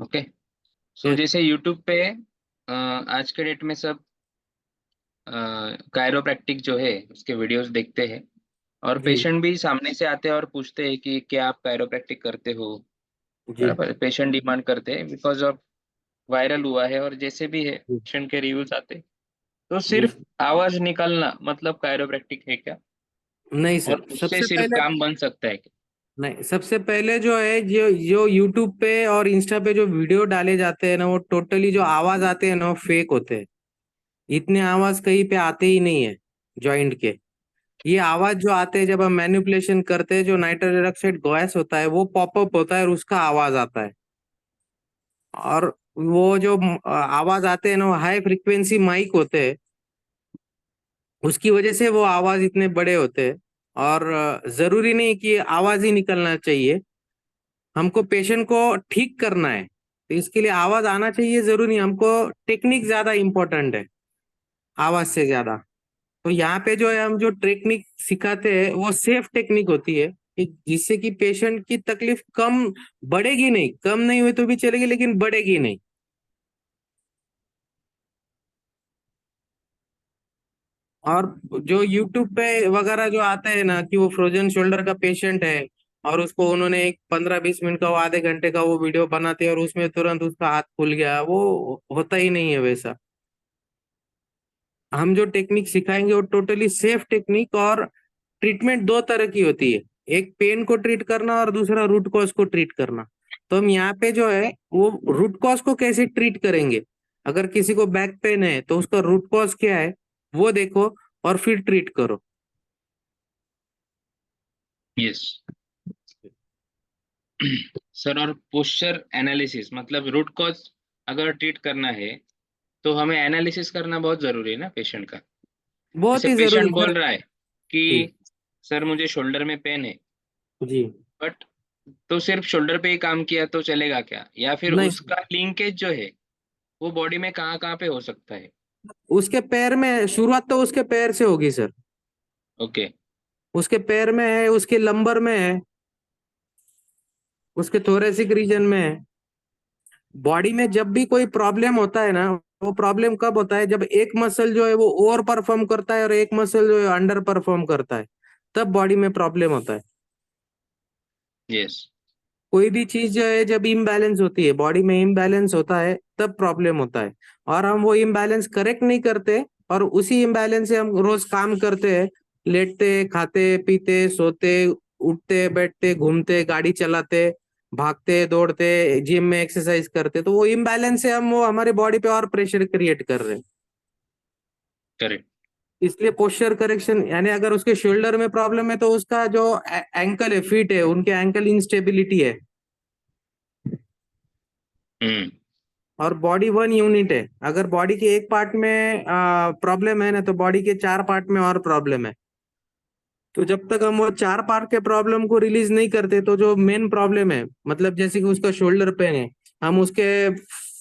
Okay. So yes. जैसे YouTube पे आज के डेट में सब कायरोप्रैक्टिक जो है उसके वीडियोस देखते हैं, और जी पेशेंट भी सामने से आते हैं और पूछते हैं कि क्या आप कायरोप्रैक्टिक करते हो। जी बराबर, पेशेंट डिमांड करते हैं बिकॉज ऑफ वायरल हुआ है, और जैसे भी है जी पेशेंट के रिव्यूज आते हैं। तो जी। सिर्फ आवाज निकालना मतलब कायरोप्रैक्टिक है क्या? नहीं और सर, उससे सबसे सिर्फ पहले, काम बन सकता है क्या? नहीं, सबसे पहले जो है, जो जो यूट्यूब पे और इंस्टा पे जो वीडियो डाले जाते हैं ना, वो टोटली जो आवाज आते हैं ना, वो फेक होते हैं। इतने आवाज कहीं पे आते ही नहीं है जॉइंट के। ये आवाज जो आते हैं जब हम मैनिपुलेशन करते हैं, जो नाइट्रोजन ऑक्साइड गैस होता है वो पॉपअप होता है और उसका आवाज आता है। और वो जो आवाज आते हैं ना, वो हाई फ्रिक्वेंसी माइक होते हैं, उसकी वजह से वो आवाज इतने बड़े होते हैं। और जरूरी नहीं कि आवाज ही निकलना चाहिए, हमको पेशेंट को ठीक करना है, तो इसके लिए आवाज आना चाहिए जरूरी नहीं, हमको टेक्निक ज्यादा इंपॉर्टेंट है आवाज से ज्यादा। तो यहाँ पे जो है, हम जो टेक्निक सिखाते हैं वो सेफ टेक्निक होती है, कि जिससे कि पेशेंट की तकलीफ कम, बढ़ेगी नहीं, कम नहीं हुई तो भी चलेगी लेकिन बढ़ेगी नहीं। और जो यूट्यूब पे वगैरह जो आता है ना, कि वो फ्रोजन शोल्डर का पेशेंट है और उसको उन्होंने एक 15-20 मिनट का, वो आधे घंटे का वो वीडियो बनाते हैं और उसमें तुरंत उसका हाथ खुल गया, वो होता ही नहीं है वैसा। हम जो टेक्निक सिखाएंगे वो टोटली सेफ टेक्निक, और ट्रीटमेंट दो तरह की होती है, एक पेन को ट्रीट करना और दूसरा रूट कॉज को ट्रीट करना। तो हम यहाँ पे जो है वो रूट कॉज को कैसे ट्रीट करेंगे, अगर किसी को बैक पेन है तो उसका रूट कॉज क्या है वो देखो, और फिर ट्रीट करो। यस। सर, और पोस्चर एनालिसिस मतलब रूट कॉज अगर ट्रीट करना है तो हमें एनालिसिस करना बहुत जरूरी है ना पेशेंट का। बहुत जैसे ही जरूरी पेशेंट सर। बोल रहा है जी कि सर मुझे शोल्डर में पेन है, जी। बट तो सिर्फ शोल्डर पे ही काम किया तो चलेगा क्या, या फिर नहीं, उसका लिंकेज जो है वो बॉडी में कहाँ कहाँ पे हो सकता है? उसके पैर में शुरुआत तो उसके पैर से होगी सर। ओके। उसके पैर में है, उसके लंबर में है, उसके थोरेसिक रीजन में है। बॉडी में जब भी कोई प्रॉब्लम होता है ना, वो प्रॉब्लम कब होता है, जब एक मसल जो है वो ओवर परफॉर्म करता है और एक मसल जो है अंडर परफॉर्म करता है, तब बॉडी में प्रॉब्लम होता है। यस। कोई भी चीज जो है जब इम्बैलेंस होती है, बॉडी में इम्बैलेंस होता है, तब प्रॉब्लम होता है। और हम वो इम्बैलेंस करेक्ट नहीं करते, और उसी इम्बैलेंस से हम रोज काम करते हैं, लेटते खाते पीते सोते, उठते बैठते घूमते गाड़ी चलाते, भागते दौड़ते, जिम में एक्सरसाइज करते, तो वो इम्बैलेंस से हम वो हमारे बॉडी पे और प्रेशर क्रिएट कर रहे हैं। करेक्ट। इसलिए पोस्चर करेक्शन, यानी अगर उसके शोल्डर में प्रॉब्लम है तो उसका जो एंकल है, फीट है, उनके एंकल इंस्टेबिलिटी है। हम्म। और बॉडी वन यूनिट है, अगर बॉडी के एक पार्ट में प्रॉब्लम है ना, तो बॉडी के चार पार्ट में और प्रॉब्लम है। तो जब तक हम वो चार पार्ट के प्रॉब्लम को रिलीज नहीं करते, तो जो मेन प्रॉब्लम है, मतलब जैसे कि उसका शोल्डर पेन है, हम उसके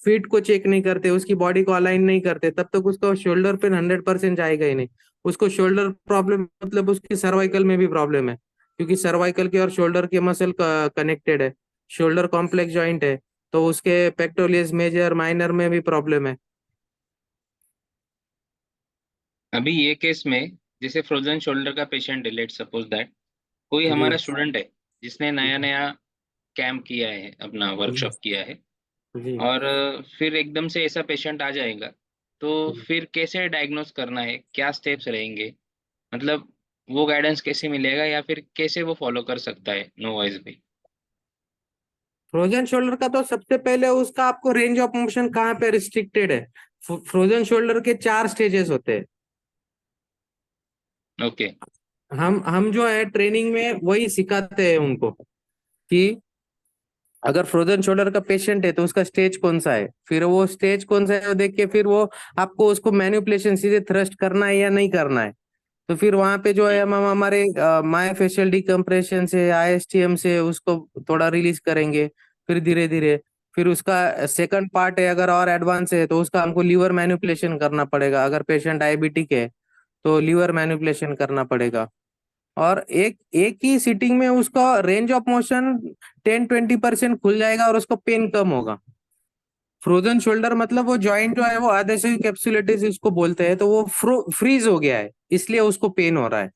फीट को चेक नहीं करते, उसकी बॉडी को अलाइन नहीं करते, तब तक उसका शोल्डर पेन 100% जाएगा ही नहीं। उसको शोल्डर प्रॉब्लम मतलब उसकी सर्वाइकल में भी प्रॉब्लम है, क्योंकि सर्वाइकल के और शोल्डर के मसल कनेक्टेड है। शोल्डर कॉम्प्लेक्स जॉइंट है, तो उसके पेक्टोलियस मेजर माइनर में भी प्रॉब्लम है। अभी ये केस में जैसे फ्रोजन शोल्डर का पेशेंट है, लेट सपोज दैट कोई जी हमारा स्टूडेंट है जिसने नया नया कैंप किया है, अपना जी वर्कशॉप किया है, जी और फिर एकदम से ऐसा पेशेंट आ जाएगा, तो जी। फिर कैसे डायग्नोस करना है, क्या स्टेप्स रहेंगे? मतलब वो गाइडेंस कैसे मिलेगा, या फिर कैसे वो फॉलो कर सकता है नो वॉइस भी? फ्रोजन शोल्डर का तो सबसे पहले उसका आपको रेंज ऑफ मोशन कहाँ पे रिस्ट्रिक्टेड है। फ्रोजन शोल्डर के चार स्टेजेस होते हैं। ओके। हम जो है ट्रेनिंग में वही सिखाते हैं उनको, कि अगर फ्रोजन शोल्डर का पेशेंट है तो उसका स्टेज कौन सा है, फिर वो स्टेज कौन सा है वो देख के फिर वो आपको उसको मैनिपुलेशन सीधे थ्रस्ट करना है या नहीं करना है। तो फिर वहां पे जो है हम हमारे माय फेशियल डिकम्प्रेशन से, आईएसटीएम से उसको थोड़ा रिलीज करेंगे, फिर धीरे धीरे। फिर उसका सेकंड पार्ट है, अगर और एडवांस है तो उसका हमको लीवर मैनिपुलेशन करना पड़ेगा, अगर पेशेंट डायबिटिक है तो लीवर मैनिपुलेशन करना पड़ेगा। और एक एक ही सीटिंग में उसका रेंज ऑफ मोशन 10-20% खुल जाएगा और उसको पेन कम होगा। फ्रोजन शोल्डर मतलब वो जॉइंट जो है वो adhesive कैप्सुलिटिस इसको बोलते हैं, तो वो फ्रीज हो गया है, इसलिए उसको पेन हो रहा है।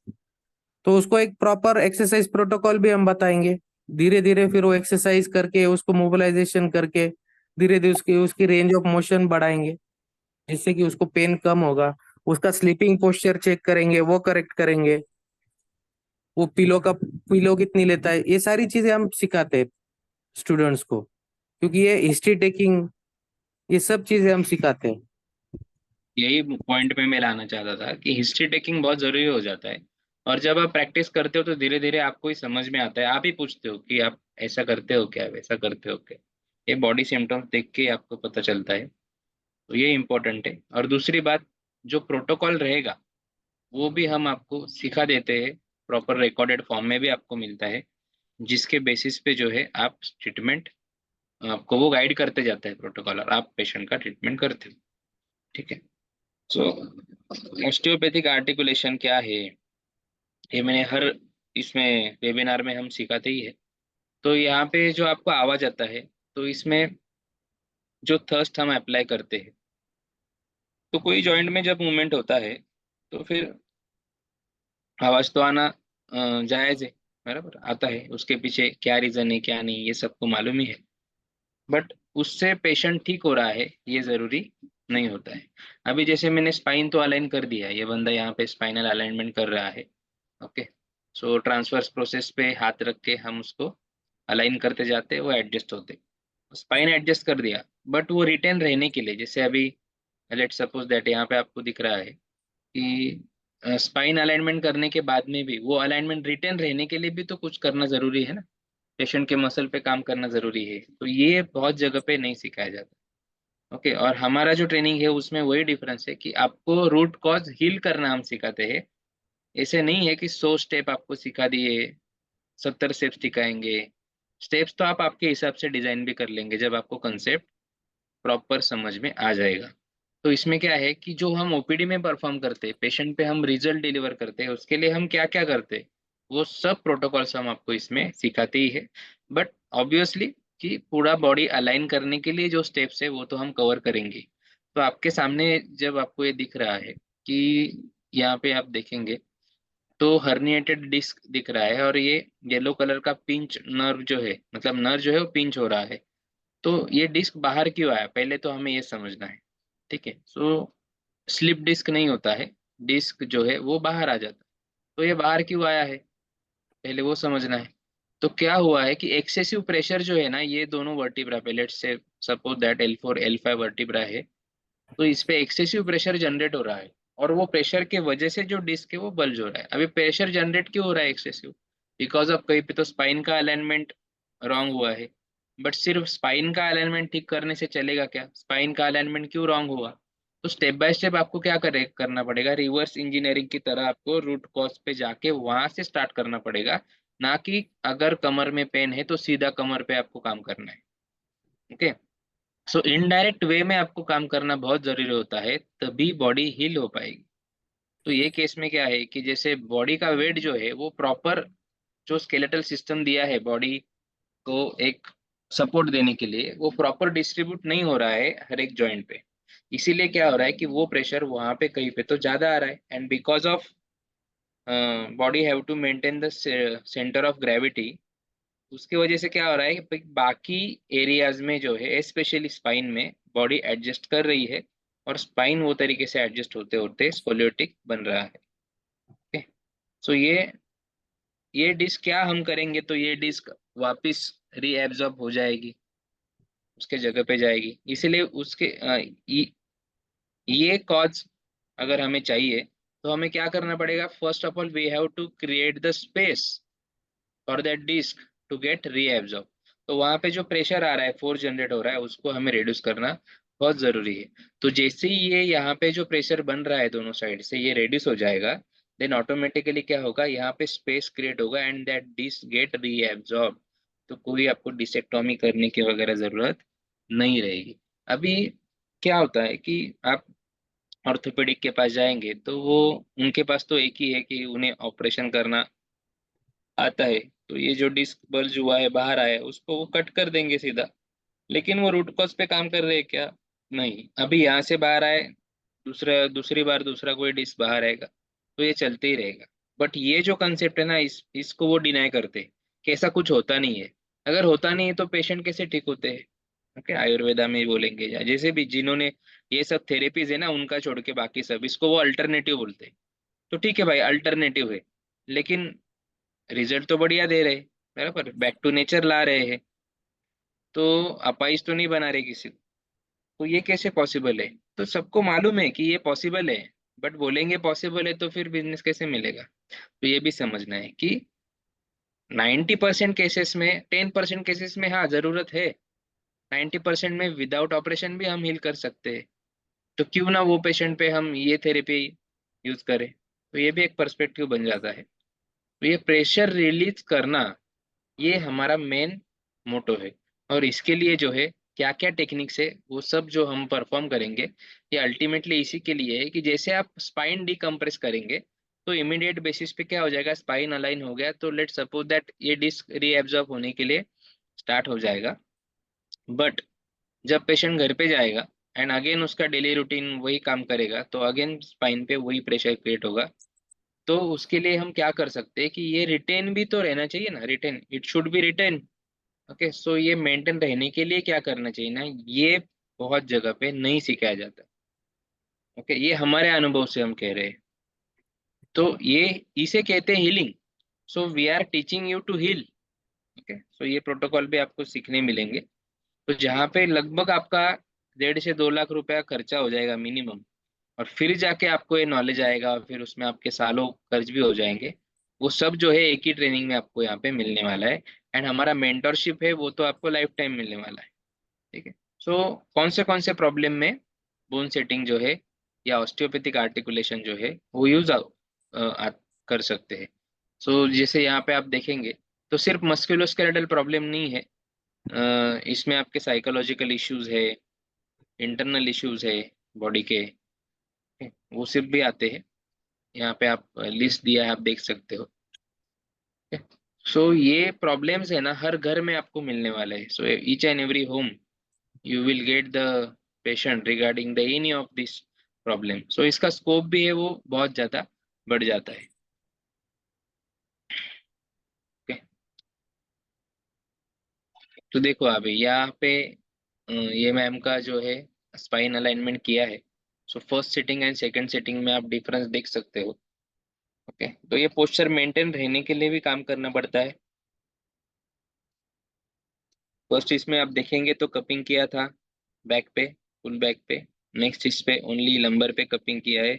तो उसको एक प्रॉपर एक्सरसाइज प्रोटोकॉल भी हम बताएंगे। धीरे धीरे फिर वो एक्सरसाइज करके उसको मोबिलाइजेशन करके धीरे धीरे उसकी उसकी रेंज ऑफ मोशन बढ़ाएंगे, जिससे कि उसको पेन कम होगा। उसका स्लीपिंग पोस्चर चेक करेंगे, वो करेक्ट करेंगे। वो पिलो कितनी लेता है, ये सारी चीजें हम सिखाते हैं स्टूडेंट्स को, क्योंकि ये हिस्ट्री टेकिंग, ये सब चीजें हम सिखाते हैं। यही पॉइंट पे मैं लाना चाहता था कि हिस्ट्री टेकिंग बहुत जरूरी हो जाता है। और जब आप प्रैक्टिस करते हो तो धीरे धीरे आपको ही समझ में आता है, आप ही पूछते हो कि आप ऐसा करते हो क्या, वैसा करते हो क्या। ये बॉडी सिम्टम्स देख के आपको पता चलता है। तो ये इम्पोर्टेंट है। और दूसरी बात, जो प्रोटोकॉल रहेगा वो भी हम आपको सिखा देते हैं, प्रॉपर रिकॉर्डेड फॉर्म में भी आपको मिलता है, जिसके बेसिस पे जो है आप ट्रीटमेंट, आपको वो गाइड करते जाता है प्रोटोकॉल, और आप पेशेंट का ट्रीटमेंट करते हो। ठीक है। सो ऑस्टियोपैथिक आर्टिकुलेशन क्या है, ये मैंने हर इसमें वेबिनार में हम सिखाते ही है। तो यहाँ पे जो आपको आवाज आता है, तो इसमें जो थर्स्ट हम अप्लाई करते हैं, तो कोई जॉइंट में जब मूवमेंट होता है तो फिर आवाज तो आना जायज है, बराबर आता है। उसके पीछे क्या रीजन है क्या नहीं ये सबको मालूम ही है। बट उससे पेशेंट ठीक हो रहा है ये जरूरी नहीं होता है। अभी जैसे मैंने स्पाइन तो अलाइन कर दिया है, ये बंदा यहाँ पे स्पाइनल अलाइनमेंट कर रहा है। ओके। सो ट्रांसवर्स प्रोसेस पे हाथ रख के हम उसको अलाइन करते जाते हैं, वो एडजस्ट होते। स्पाइन एडजस्ट कर दिया, बट वो रिटेन रहने के लिए, जैसे अभी लेट सपोज दैट यहाँ पे आपको दिख रहा है कि स्पाइन अलाइनमेंट करने के बाद में भी वो अलाइनमेंट रिटेन रहने के लिए भी तो कुछ करना जरूरी है ना। पेशेंट के मसल पे काम करना जरूरी है, तो ये बहुत जगह पे नहीं सिखाया जाता। ओके। और हमारा जो ट्रेनिंग है उसमें वही डिफरेंस है कि आपको रूट कॉज हील करना हम सिखाते हैं। ऐसे नहीं है कि 100 स्टेप आपको सिखा दिए, 70 स्टेप्स सिखाएंगे। स्टेप्स तो आप आपके हिसाब से डिजाइन भी कर लेंगे जब आपको कंसेप्ट प्रॉपर समझ में आ जाएगा। तो इसमें क्या है कि जो हम ओपीडी में परफॉर्म करते हैं, पेशेंट पे हम रिजल्ट डिलीवर करते हैं, उसके लिए हम क्या क्या करते हैं, वो सब प्रोटोकॉल्स हम आपको इसमें सिखाते ही है। बट ऑब्वियसली कि पूरा बॉडी अलाइन करने के लिए जो स्टेप्स है वो तो हम कवर करेंगे। तो आपके सामने जब आपको ये दिख रहा है कि यहाँ पे आप देखेंगे तो हर्निएटेड डिस्क दिख रहा है, और ये येलो कलर का पिंच नर्व जो है, मतलब नर्व जो है वो पिंच हो रहा है। तो ये डिस्क बाहर क्यों आया, पहले तो हमें ये समझना है। ठीक है। सो स्लिप डिस्क नहीं होता है, डिस्क जो है वो बाहर आ जाता है। तो ये बाहर क्यों आया है, पहले वो समझना है। तो क्या हुआ है कि एक्सेसिव प्रेशर जो है ना, ये दोनों वर्टिब्रा पे, let's say suppose that L4 L5 vertebra है, तो इस पे एक्सेसिव प्रेशर जनरेट हो रहा है। और वो प्रेशर के वजह से जो डिस्क है वो बल्ज हो रहा है। अभी प्रेशर जनरेट क्यों हो रहा है एक्सेसिव, बिकॉज ऑफ कहीं पे तो स्पाइन का अलाइनमेंट रॉन्ग हुआ है। बट सिर्फ स्पाइन का अलाइनमेंट ठीक करने से चलेगा क्या, स्पाइन का अलाइनमेंट क्यों रॉन्ग हुआ। तो स्टेप बाय स्टेप आपको क्या करना पड़ेगा, रिवर्स इंजीनियरिंग की तरह आपको रूट कॉज पे जाके वहां से स्टार्ट करना पड़ेगा। ना कि अगर कमर में पेन है तो सीधा कमर पे आपको काम करना है। ओके। सो इनडायरेक्ट वे में आपको काम करना बहुत जरूरी होता है, तभी बॉडी हील हो पाएगी। तो ये केस में क्या है कि जैसे बॉडी का वेट जो है वो प्रॉपर, जो स्केलेटल सिस्टम दिया है बॉडी को एक सपोर्ट देने के लिए, वो प्रॉपर डिस्ट्रीब्यूट नहीं हो रहा है हर एक जॉइंट पे। इसीलिए क्या हो रहा है कि वो प्रेशर वहां पे कहीं पे तो ज्यादा आ रहा है, and because of body have to maintain the centre of gravity. उसकी वजह से क्या हो रहा है कि बाकी एरियाज में जो है, स्पेशली स्पाइन में, बॉडी एडजस्ट कर रही है, और स्पाइन वो तरीके से एडजस्ट होते होते स्पोलियोटिक बन रहा है। ओके। सो ये डिस्क क्या हम करेंगे, तो ये डिस्क वापस रीएब्जॉर्ब हो जाएगी, उसके जगह पे जाएगी। इसीलिए उसके ये कॉज अगर हमें चाहिए, तो हमें क्या करना पड़ेगा, first of all we have to create the space for that disc to get reabsorb. तो वहां पे जो प्रेशर आ रहा है, फोर्स जनरेट हो रहा है, उसको हमें रिड्यूस करना बहुत जरूरी है। तो जैसे ही ये यहाँ पे जो प्रेशर बन रहा है दोनों साइड से ये रिड्यूस हो जाएगा, देन ऑटोमेटिकली क्या होगा, यहाँ पे स्पेस क्रिएट होगा and that disc get reabsorb. तो कोई आपको डिसेक्टोमी करने की वगैरह जरूरत नहीं रहेगी। अभी क्या होता है कि आप ऑर्थोपेडिक के पास जाएंगे तो वो, उनके पास तो एक ही है कि उन्हें ऑपरेशन करना आता है। तो ये जो डिस्क बल्ज हुआ है बाहर आया है उसको वो कट कर देंगे सीधा। लेकिन वो रूट कॉज पे काम कर रहे हैं क्या? नहीं। अभी यहाँ से बाहर आए, दूसरी बार दूसरा कोई डिश बाहर आएगा, तो ये चलते ही रहेगा। बट ये जो कंसेप्ट है ना, इसको वो डिनाई करते हैं कि ऐसा कुछ होता नहीं है। अगर होता नहीं है तो पेशेंट कैसे ठीक होते हैं? ओके, आयुर्वेदा में बोलेंगे या जैसे भी जिन्होंने ये सब थेरेपीज है ना उनका छोड़ के बाकी सब, इसको वो अल्टरनेटिव बोलते हैं। तो ठीक है भाई, अल्टरनेटिव है, लेकिन रिजल्ट तो बढ़िया दे रहे हैं, बराबर बैक टू नेचर ला रहे हैं। तो अपाइज तो नहीं बना रहे किसी को। तो ये कैसे पॉसिबल है? तो सबको मालूम है कि ये पॉसिबल है, बट बोलेंगे पॉसिबल है तो फिर बिजनेस कैसे मिलेगा? तो ये भी समझना है कि 90% केसेस में, 10% केसेस में हाँ जरूरत है, 90% में विदाउट ऑपरेशन भी हम हील कर सकते हैं। तो क्यों ना वो पेशेंट पे हम ये थेरेपी यूज करें? तो ये भी एक पर्सपेक्टिव बन जाता है। तो ये प्रेशर रिलीज करना, ये हमारा मेन मोटो है। और इसके लिए जो है क्या क्या टेक्निक्स है वो सब जो हम परफॉर्म करेंगे, ये अल्टीमेटली इसी के लिए है कि जैसे आप स्पाइन डिकम्प्रेस करेंगे तो इमीडिएट बेसिस पे क्या हो जाएगा, स्पाइन अलाइन हो गया तो लेट सपोज दैट ये डिस्क रीएब्जॉर्ब होने के लिए स्टार्ट हो जाएगा। बट जब पेशेंट घर पे जाएगा एंड अगेन उसका डेली रूटीन वही काम करेगा तो अगेन स्पाइन पे वही प्रेशर क्रिएट होगा। तो उसके लिए हम क्या कर सकते हैं कि ये रिटेन भी तो रहना चाहिए ना, written, it should be written. Okay, so ये मेंटेन रहने के लिए क्या करना चाहिए ना, ये बहुत जगह पे नहीं सिखाया जाता। ओके, ये हमारे अनुभव से हम कह रहे हैं। तो ये इसे कहते हैं healing. So we are teaching you to heal. Okay, so ये प्रोटोकॉल भी आपको सीखने मिलेंगे। तो जहाँ पे लगभग आपका 1.5 से 2 लाख रुपया खर्चा हो जाएगा मिनिमम, और फिर जाके आपको ये नॉलेज आएगा और फिर उसमें आपके सालों खर्च भी हो जाएंगे, वो सब जो है एक ही ट्रेनिंग में आपको यहाँ पे मिलने वाला है। एंड हमारा मेंटरशिप है वो तो आपको लाइफ टाइम मिलने वाला है। ठीक है। सो कौन से प्रॉब्लम में बोन सेटिंग जो है या ऑस्टियोपैथिक आर्टिकुलेशन जो है वो यूज कर सकते हैं? सो जैसे यहाँ पे आप देखेंगे तो सिर्फ मस्कुलोस्केलेटल प्रॉब्लम नहीं है, इसमें आपके साइकोलॉजिकल इश्यूज है, इंटरनल इश्यूज है बॉडी के, वो सिर्फ भी आते हैं। यहाँ पे आप लिस्ट दिया है, आप देख सकते हो। सो ये प्रॉब्लम्स है ना हर घर में आपको मिलने वाले हैं। So each and every home you will get the patient regarding the any of this problem। so इसका स्कोप भी है वो बहुत ज़्यादा बढ़ जाता है। okay? तो देखो अभी यहाँ पे ये मैम का जो है स्पाइन अलाइनमेंट किया है। So first sitting and second sitting में आप डिफरेंस देख सकते हो। ओके, तो ये पोस्चर मेंटेन रहने के लिए भी काम करना पड़ता है। फर्स्ट इसमें आप देखेंगे तो कपिंग किया था बैक पे, फुल बैक पे। नेक्स्ट इस पे ओनली लंबर पे कपिंग किया है।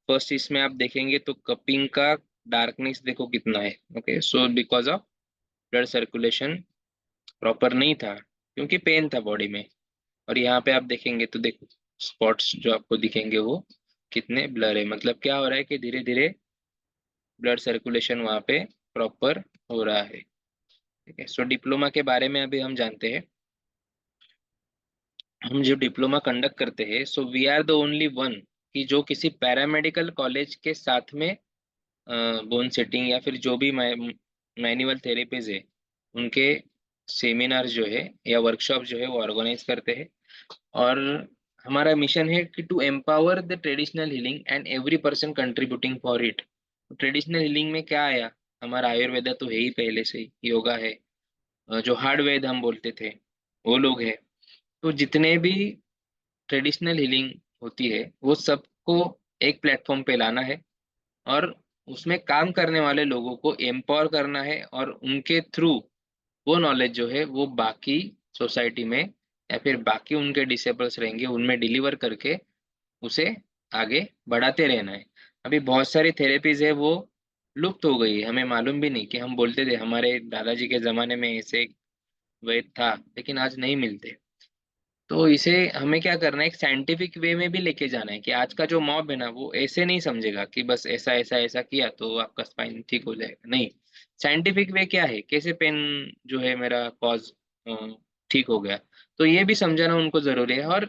फर्स्ट इसमें आप देखेंगे तो कपिंग का डार्कनेस देखो कितना है। Okay, so because of blood circulation proper नहीं था, क्योंकि पेन था बॉडी में। और यहाँ पे आप देखेंगे तो देखो स्पॉट्स जो आपको दिखेंगे वो कितने ब्लर है, मतलब क्या हो रहा है कि धीरे धीरे ब्लड सर्कुलेशन वहाँ पे प्रॉपर हो रहा है। ठीक है, सो डिप्लोमा के बारे में अभी हम जानते हैं। हम जो डिप्लोमा कंडक्ट करते हैं so we are the only one कि जो किसी पैरामेडिकल कॉलेज के साथ में बोन सेटिंग या फिर जो भी मैनुअल थेरेपीज है उनके सेमिनार जो है या वर्कशॉप जो है वो ऑर्गेनाइज करते हैं। और हमारा मिशन है कि to empower the traditional healing and every person contributing for it. Traditional healing में क्या आया, हमारा आयुर्वेदा तो है ही पहले से ही, योगा है, जो हार्ड वेद हम बोलते थे वो लोग है। तो जितने भी ट्रेडिशनल हीलिंग होती है वो सबको एक प्लेटफॉर्म पे लाना है, और उसमें काम करने वाले लोगों को एम्पावर करना है, और उनके थ्रू वो नॉलेज जो है वो बाकी सोसाइटी में या फिर बाकी उनके डिसेबल्स रहेंगे उनमें डिलीवर करके उसे आगे बढ़ाते रहना है। अभी बहुत सारी थेरेपीज है वो लुप्त हो गई है, हमें मालूम भी नहीं कि हम बोलते थे हमारे दादाजी के जमाने में ऐसे वैद था, लेकिन आज नहीं मिलते। तो इसे हमें क्या करना है, एक साइंटिफिक वे में भी लेके जाना है कि आज का जो मॉब है ना वो ऐसे नहीं समझेगा कि बस ऐसा ऐसा ऐसा किया तो आपका स्पाइन ठीक हो जाएगा, नहीं। साइंटिफिक वे क्या है, कैसे पेन जो है मेरा कॉज ठीक हो गया, तो ये भी समझाना उनको जरूरी है। और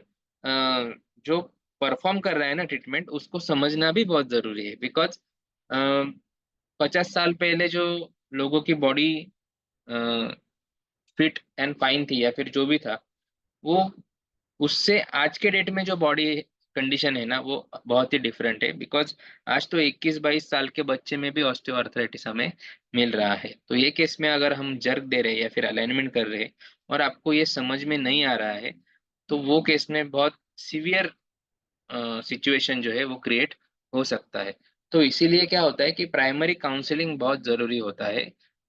जो परफॉर्म कर रहा है ना ट्रीटमेंट उसको समझना भी बहुत जरूरी है, बिकॉज 50 साल पहले जो लोगों की बॉडी फिट एंड फाइन थी या फिर जो भी था, वो उससे आज के डेट में जो बॉडी कंडीशन है ना वो बहुत ही डिफरेंट है, बिकॉज आज तो 21-22 साल के बच्चे में भी ऑस्टियोआर्थराइटिस हमें मिल रहा है। तो ये केस में अगर हम जर्क दे रहे हैं या फिर अलाइनमेंट कर रहे हैं और आपको ये समझ में नहीं आ रहा है, तो वो केस में बहुत सीवियर सिचुएशन जो है वो क्रिएट हो सकता है। तो इसीलिए क्या होता है कि प्राइमरी काउंसलिंग बहुत ज़रूरी होता है।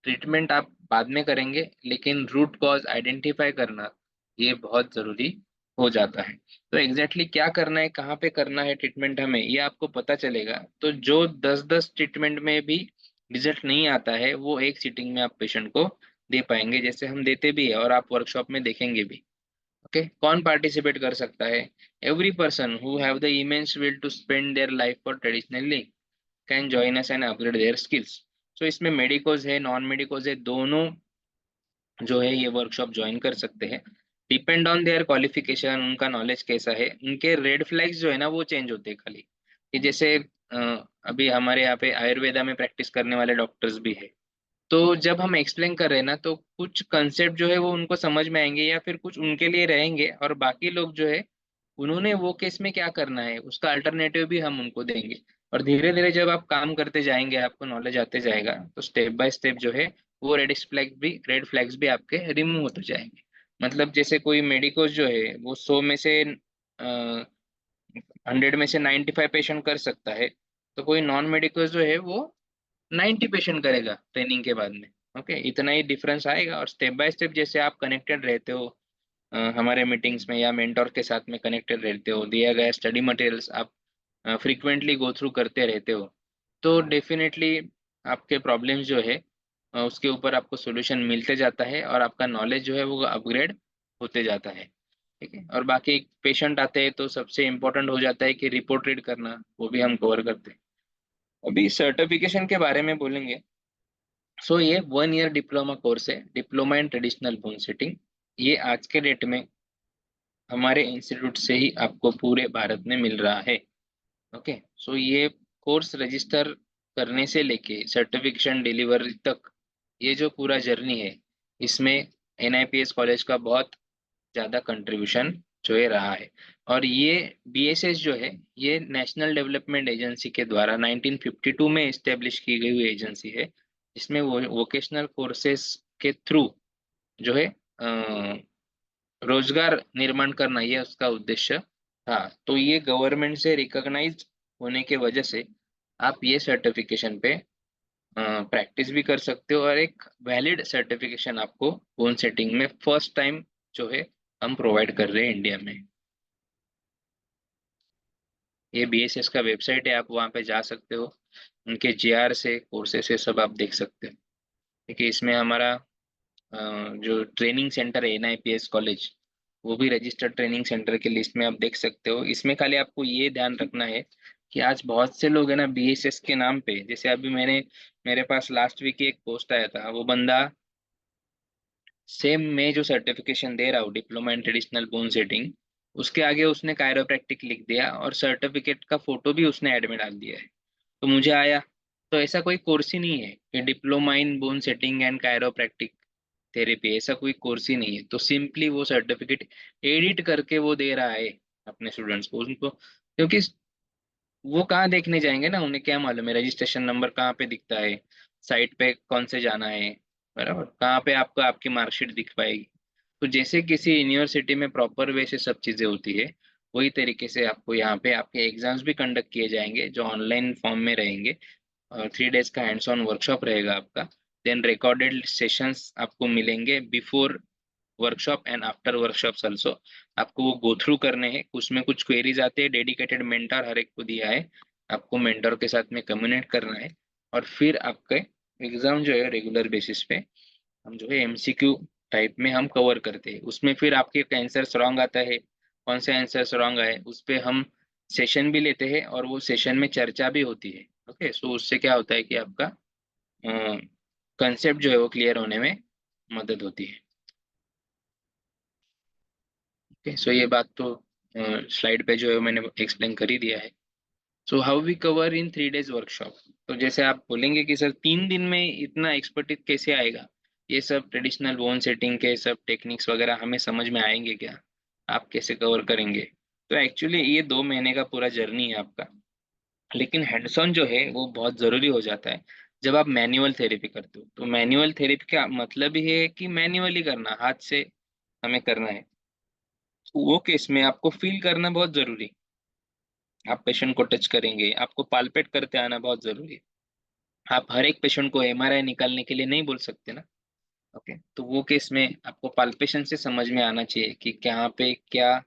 ट्रीटमेंट आप बाद में करेंगे, लेकिन रूट कॉज आइडेंटिफाई करना ये बहुत ज़रूरी हो जाता है। तो एग्जैक्टली क्या करना है, कहाँ पे करना है ट्रीटमेंट हमें, ये आपको पता चलेगा। तो जो 10-10 ट्रीटमेंट में भी रिजल्ट नहीं आता है, वो एक सीटिंग में आप पेशेंट को दे पाएंगे, जैसे हम देते भी है और आप वर्कशॉप में देखेंगे भी। ओके, कौन पार्टिसिपेट कर सकता है? Every person who have the immense will to spend their life for traditionally can join us and upgrade their skills. So इसमें मेडिकोज है, नॉन मेडिकोज है, दोनों जो है ये वर्कशॉप ज्वाइन कर सकते हैं। डिपेंड ऑन देयर क्वालिफिकेशन, उनका नॉलेज कैसा है। उनके रेड फ्लैग्स जो है ना वो चेंज होते हैं खाली, कि जैसे अभी हमारे यहाँ पे आयुर्वेदा में प्रैक्टिस करने वाले डॉक्टर्स भी है। तो जब हम एक्सप्लेन कर रहे हैं ना, तो कुछ कंसेप्ट जो है वो उनको समझ में आएंगे या फिर कुछ उनके लिए रहेंगे, और बाकी लोग जो है उन्होंने वो केस में क्या करना है उसका अल्टरनेटिव भी हम उनको देंगे। और धीरे धीरे जब आप काम करते जाएंगे, आपको नॉलेज आते जाएगा, तो स्टेप बाय स्टेप जो है वो रेड फ्लैग्स भी आपके रिमूव होते जाएंगे। मतलब जैसे कोई मेडिकोज जो है वो 100 में से 95 पेशेंट कर सकता है, तो कोई नॉन मेडिकोज जो है वो 90 पेशेंट करेगा ट्रेनिंग के बाद में। ओके, इतना ही डिफरेंस आएगा। और स्टेप बाय स्टेप जैसे आप कनेक्टेड रहते हो हमारे मीटिंग्स में या मेंटोर के साथ में कनेक्टेड रहते हो, दिया गया स्टडी मटेरियल्स आप फ्रीक्वेंटली गो थ्रू करते रहते हो, तो डेफिनेटली आपके प्रॉब्लम्स जो है उसके ऊपर आपको सॉल्यूशन मिलते जाता है और आपका नॉलेज जो है वो अपग्रेड होते जाता है। ठीक है, और बाकी पेशेंट आते हैं तो सबसे इम्पोर्टेंट हो जाता है कि रिपोर्ट रीड करना, वो भी हम कवर करते हैं। अभी सर्टिफिकेशन के बारे में बोलेंगे। सो ये 1 ईयर डिप्लोमा कोर्स है, diploma in traditional bone setting. ये आज के डेट में हमारे इंस्टीट्यूट से ही आपको पूरे भारत में मिल रहा है। ओके, सो ये कोर्स रजिस्टर करने से लेके सर्टिफिकेशन डिलीवरी तक, ये जो पूरा जर्नी है, इसमें एनआईपीएस कॉलेज का बहुत ज़्यादा कंट्रीब्यूशन जो है रहा है। और ये बीएसएस जो है ये नेशनल डेवलपमेंट एजेंसी के द्वारा 1952 में इस्टेब्लिश की गई हुई एजेंसी है, जिसमें वो वोकेशनल कोर्सेज के थ्रू जो है रोजगार निर्माण करना, ये उसका उद्देश्य था। तो ये गवर्नमेंट से रिकॉग्नाइज होने के वजह से आप ये सर्टिफिकेशन पे प्रैक्टिस भी कर सकते हो, और एक वैलिड सर्टिफिकेशन आपको बोन सेटिंग में फर्स्ट टाइम जो है हम प्रोवाइड कर रहे हैं इंडिया में। ये बीएसएस का वेबसाइट है, आप वहाँ पे जा सकते हो, उनके जीआर से कोर्सेस से सब आप देख सकते हो। देखिए इसमें हमारा जो ट्रेनिंग सेंटर है एनआईपीएस कॉलेज, वो भी रजिस्टर्ड ट्रेनिंग सेंटर के लिस्ट में आप देख सकते हो। इसमें खाली आपको ये ध्यान रखना है कि आज बहुत से लोग है ना बीएसएस के नाम पे, जैसे अभी मेरे पास लास्ट वीक एक पोस्ट आया था, वो बंदा सेम मैं जो सर्टिफिकेशन दे रहा हूँ diploma in traditional bone setting, उसके आगे उसने कायरोप्रैक्टिक लिख दिया और सर्टिफिकेट का फोटो भी उसने ऐड में डाल दिया है। तो मुझे आया, तो ऐसा कोई कोर्स ही नहीं है कि diploma in bone setting and chiropractic therapy, ऐसा कोई कोर्स ही नहीं है। तो सिंपली वो सर्टिफिकेट एडिट करके वो दे रहा है अपने स्टूडेंट्स को, उनको, क्योंकि वो कहाँ देखने जाएंगे ना, उन्हें क्या मालूम है रजिस्ट्रेशन नंबर कहाँ पे दिखता है, साइट पे कौन से जाना है, बराबर कहाँ पे आपको आपकी मार्कशीट दिख पाएगी। तो जैसे किसी यूनिवर्सिटी में प्रॉपर वे से सब चीज़ें होती है, वही तरीके से आपको यहाँ पे आपके एग्जाम्स भी कंडक्ट किए जाएंगे जो ऑनलाइन फॉर्म में रहेंगे। और 3 डेज का हैंड्स ऑन वर्कशॉप रहेगा आपका। देन रिकॉर्डेड सेशंस आपको मिलेंगे before workshop and after workshops also. आपको वो गो थ्रू करने हैं, उसमें कुछ क्वेरीज आते हैं, डेडिकेटेड मेंटर हर एक को दिया है, आपको मेंटर के साथ में कम्युनिकेट करना है। और फिर आपके एग्जाम जो है रेगुलर बेसिस पे हम जो है एमसीक्यू टाइप में हम कवर करते हैं। उसमें फिर आपके आंसर रॉन्ग आता है, कौन से आंसर रॉन्ग आए उस पे हम सेशन भी लेते हैं, और वो सेशन में चर्चा भी होती है। ओके, सो उससे क्या होता है कि आपका कंसेप्ट जो है वो क्लियर होने में मदद होती है। ओके, सो ये बात तो स्लाइड पे जो है मैंने एक्सप्लेन कर ही दिया है। So how we cover in 3 days workshop. तो जैसे आप बोलेंगे कि सर 3 दिन में इतना एक्सपर्टीज कैसे आएगा, ये सब ट्रेडिशनल बोन सेटिंग के सब टेक्निक्स वगैरह हमें समझ में आएंगे क्या? आप कैसे कवर करेंगे। तो एक्चुअली ये 2 महीने का पूरा जर्नी है आपका। लेकिन हैंड्स ऑन जो है वो बहुत ज़रूरी हो जाता है जब आप मैनुअल थेरेपी करते हो। तो मैनुअल थेरेपी का मतलब ही है कि मैन्युअली करना, हाथ से हमें करना है। तो वो केस में आपको फील करना बहुत ज़रूरी है। आप पेशेंट को टच करेंगे, आपको पाल्पेट करते आना बहुत ज़रूरी है। आप हर एक पेशेंट को एमआरआई निकालने के लिए नहीं बोल सकते ना। ओके, तो वो केस में आपको पाल्पेशन से समझ में आना चाहिए कि कहाँ पे क्या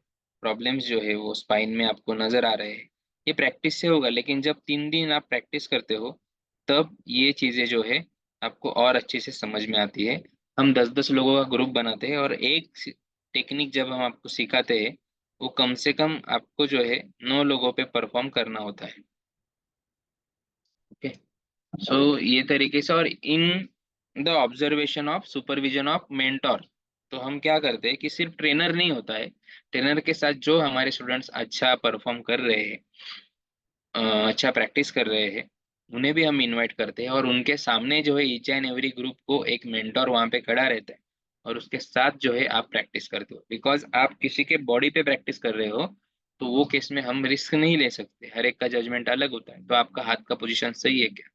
प्रॉब्लम्स जो है वो स्पाइन में आपको नजर आ रहे हैं। ये प्रैक्टिस से होगा, लेकिन जब 3 दिन आप प्रैक्टिस करते हो तब ये चीजें जो है आपको और अच्छे से समझ में आती है। हम 10-10 लोगों का ग्रुप बनाते हैं और एक टेक्निक जब हम आपको सिखाते हैं वो कम से कम आपको जो है 9 लोगों पे परफॉर्म करना होता है। ओके, सो ये तरीके से। और in the observation of supervision of mentor, तो हम क्या करते हैं कि सिर्फ ट्रेनर नहीं होता है, ट्रेनर के साथ जो हमारे स्टूडेंट्स अच्छा परफॉर्म कर रहे हैं, अच्छा प्रैक्टिस कर रहे हैं, उन्हें भी हम इनवाइट करते हैं और उनके सामने जो है ईच एंड एवरी ग्रुप को एक मेंटोर वहाँ पे खड़ा रहता है और उसके साथ जो है आप प्रैक्टिस करते हो। बिकॉज आप किसी के बॉडी पे प्रैक्टिस कर रहे हो तो वो केस में हम रिस्क नहीं ले सकते, हर एक का जजमेंट अलग होता है। तो आपका हाथ का पोजीशन सही है क्या,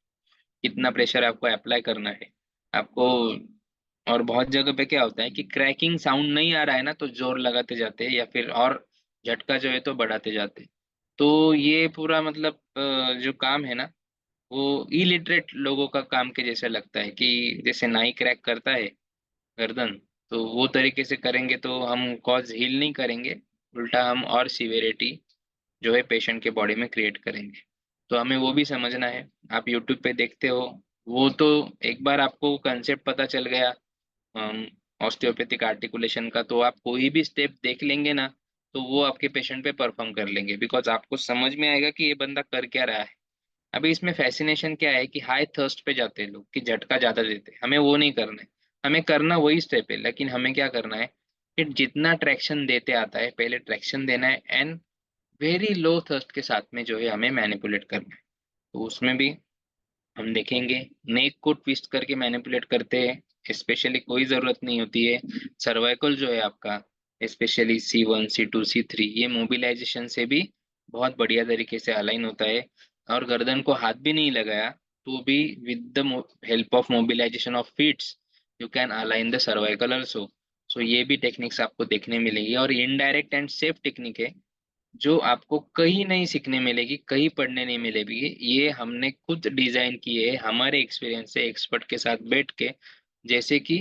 कितना प्रेशर आपको अप्लाई करना है आपको। और बहुत जगह पे क्या होता है कि क्रैकिंग साउंड नहीं आ रहा है ना तो जोर लगाते जाते हैं या फिर और झटका जो है तो बढ़ाते जाते हैं। तो ये पूरा मतलब जो काम है ना वो इलिटरेट लोगों का काम के जैसे लगता है कि जैसे नाई क्रैक करता है गर्दन, तो वो तरीके से करेंगे तो हम कॉज हील नहीं करेंगे, उल्टा हम और सिवियरिटी जो है पेशेंट के बॉडी में क्रिएट करेंगे। तो हमें वो भी समझना है। आप यूट्यूब पे देखते हो, वो तो एक बार आपको कंसेप्ट पता चल गया ऑस्टियोपैथिक आर्टिकुलेशन का, तो आप कोई भी स्टेप देख लेंगे ना तो वो आपके पेशेंट पे परफॉर्म कर लेंगे, बिकॉज आपको समझ में आएगा कि ये बंदा कर क्या रहा है। अभी इसमें फैसिनेशन क्या है कि हाई थर्स्ट पे जाते हैं लोग कि झटका ज्यादा देते हैं, हमें वो नहीं करना है। हमें करना वही स्टेप है, लेकिन हमें क्या करना है कि जितना ट्रैक्शन देते आता है पहले ट्रैक्शन देना है एंड वेरी लो थर्स्ट के साथ में जो है हमें मैनिपुलेट करना है। तो उसमें भी हम देखेंगे नेक को ट्विस्ट करके मैनिपुलेट करते हैं, स्पेशली कोई जरूरत नहीं होती है। सर्वाइकल जो है आपका, स्पेशली C1 C2 C3, ये मोबिलाइजेशन से भी बहुत बढ़िया तरीके से अलाइन होता है। और गर्दन को हाथ भी नहीं लगाया तो भी with the help of mobilization of feets you can align the cervical also. So ये भी टेक्निक्स आपको देखने मिलेगी और इनडायरेक्ट एंड सेफ टेक्निक है जो आपको कहीं नहीं सीखने मिलेगी, कहीं पढ़ने नहीं मिलेगी। ये हमने खुद डिजाइन किए है हमारे एक्सपीरियंस से एक्सपर्ट के साथ बैठ के। जैसे कि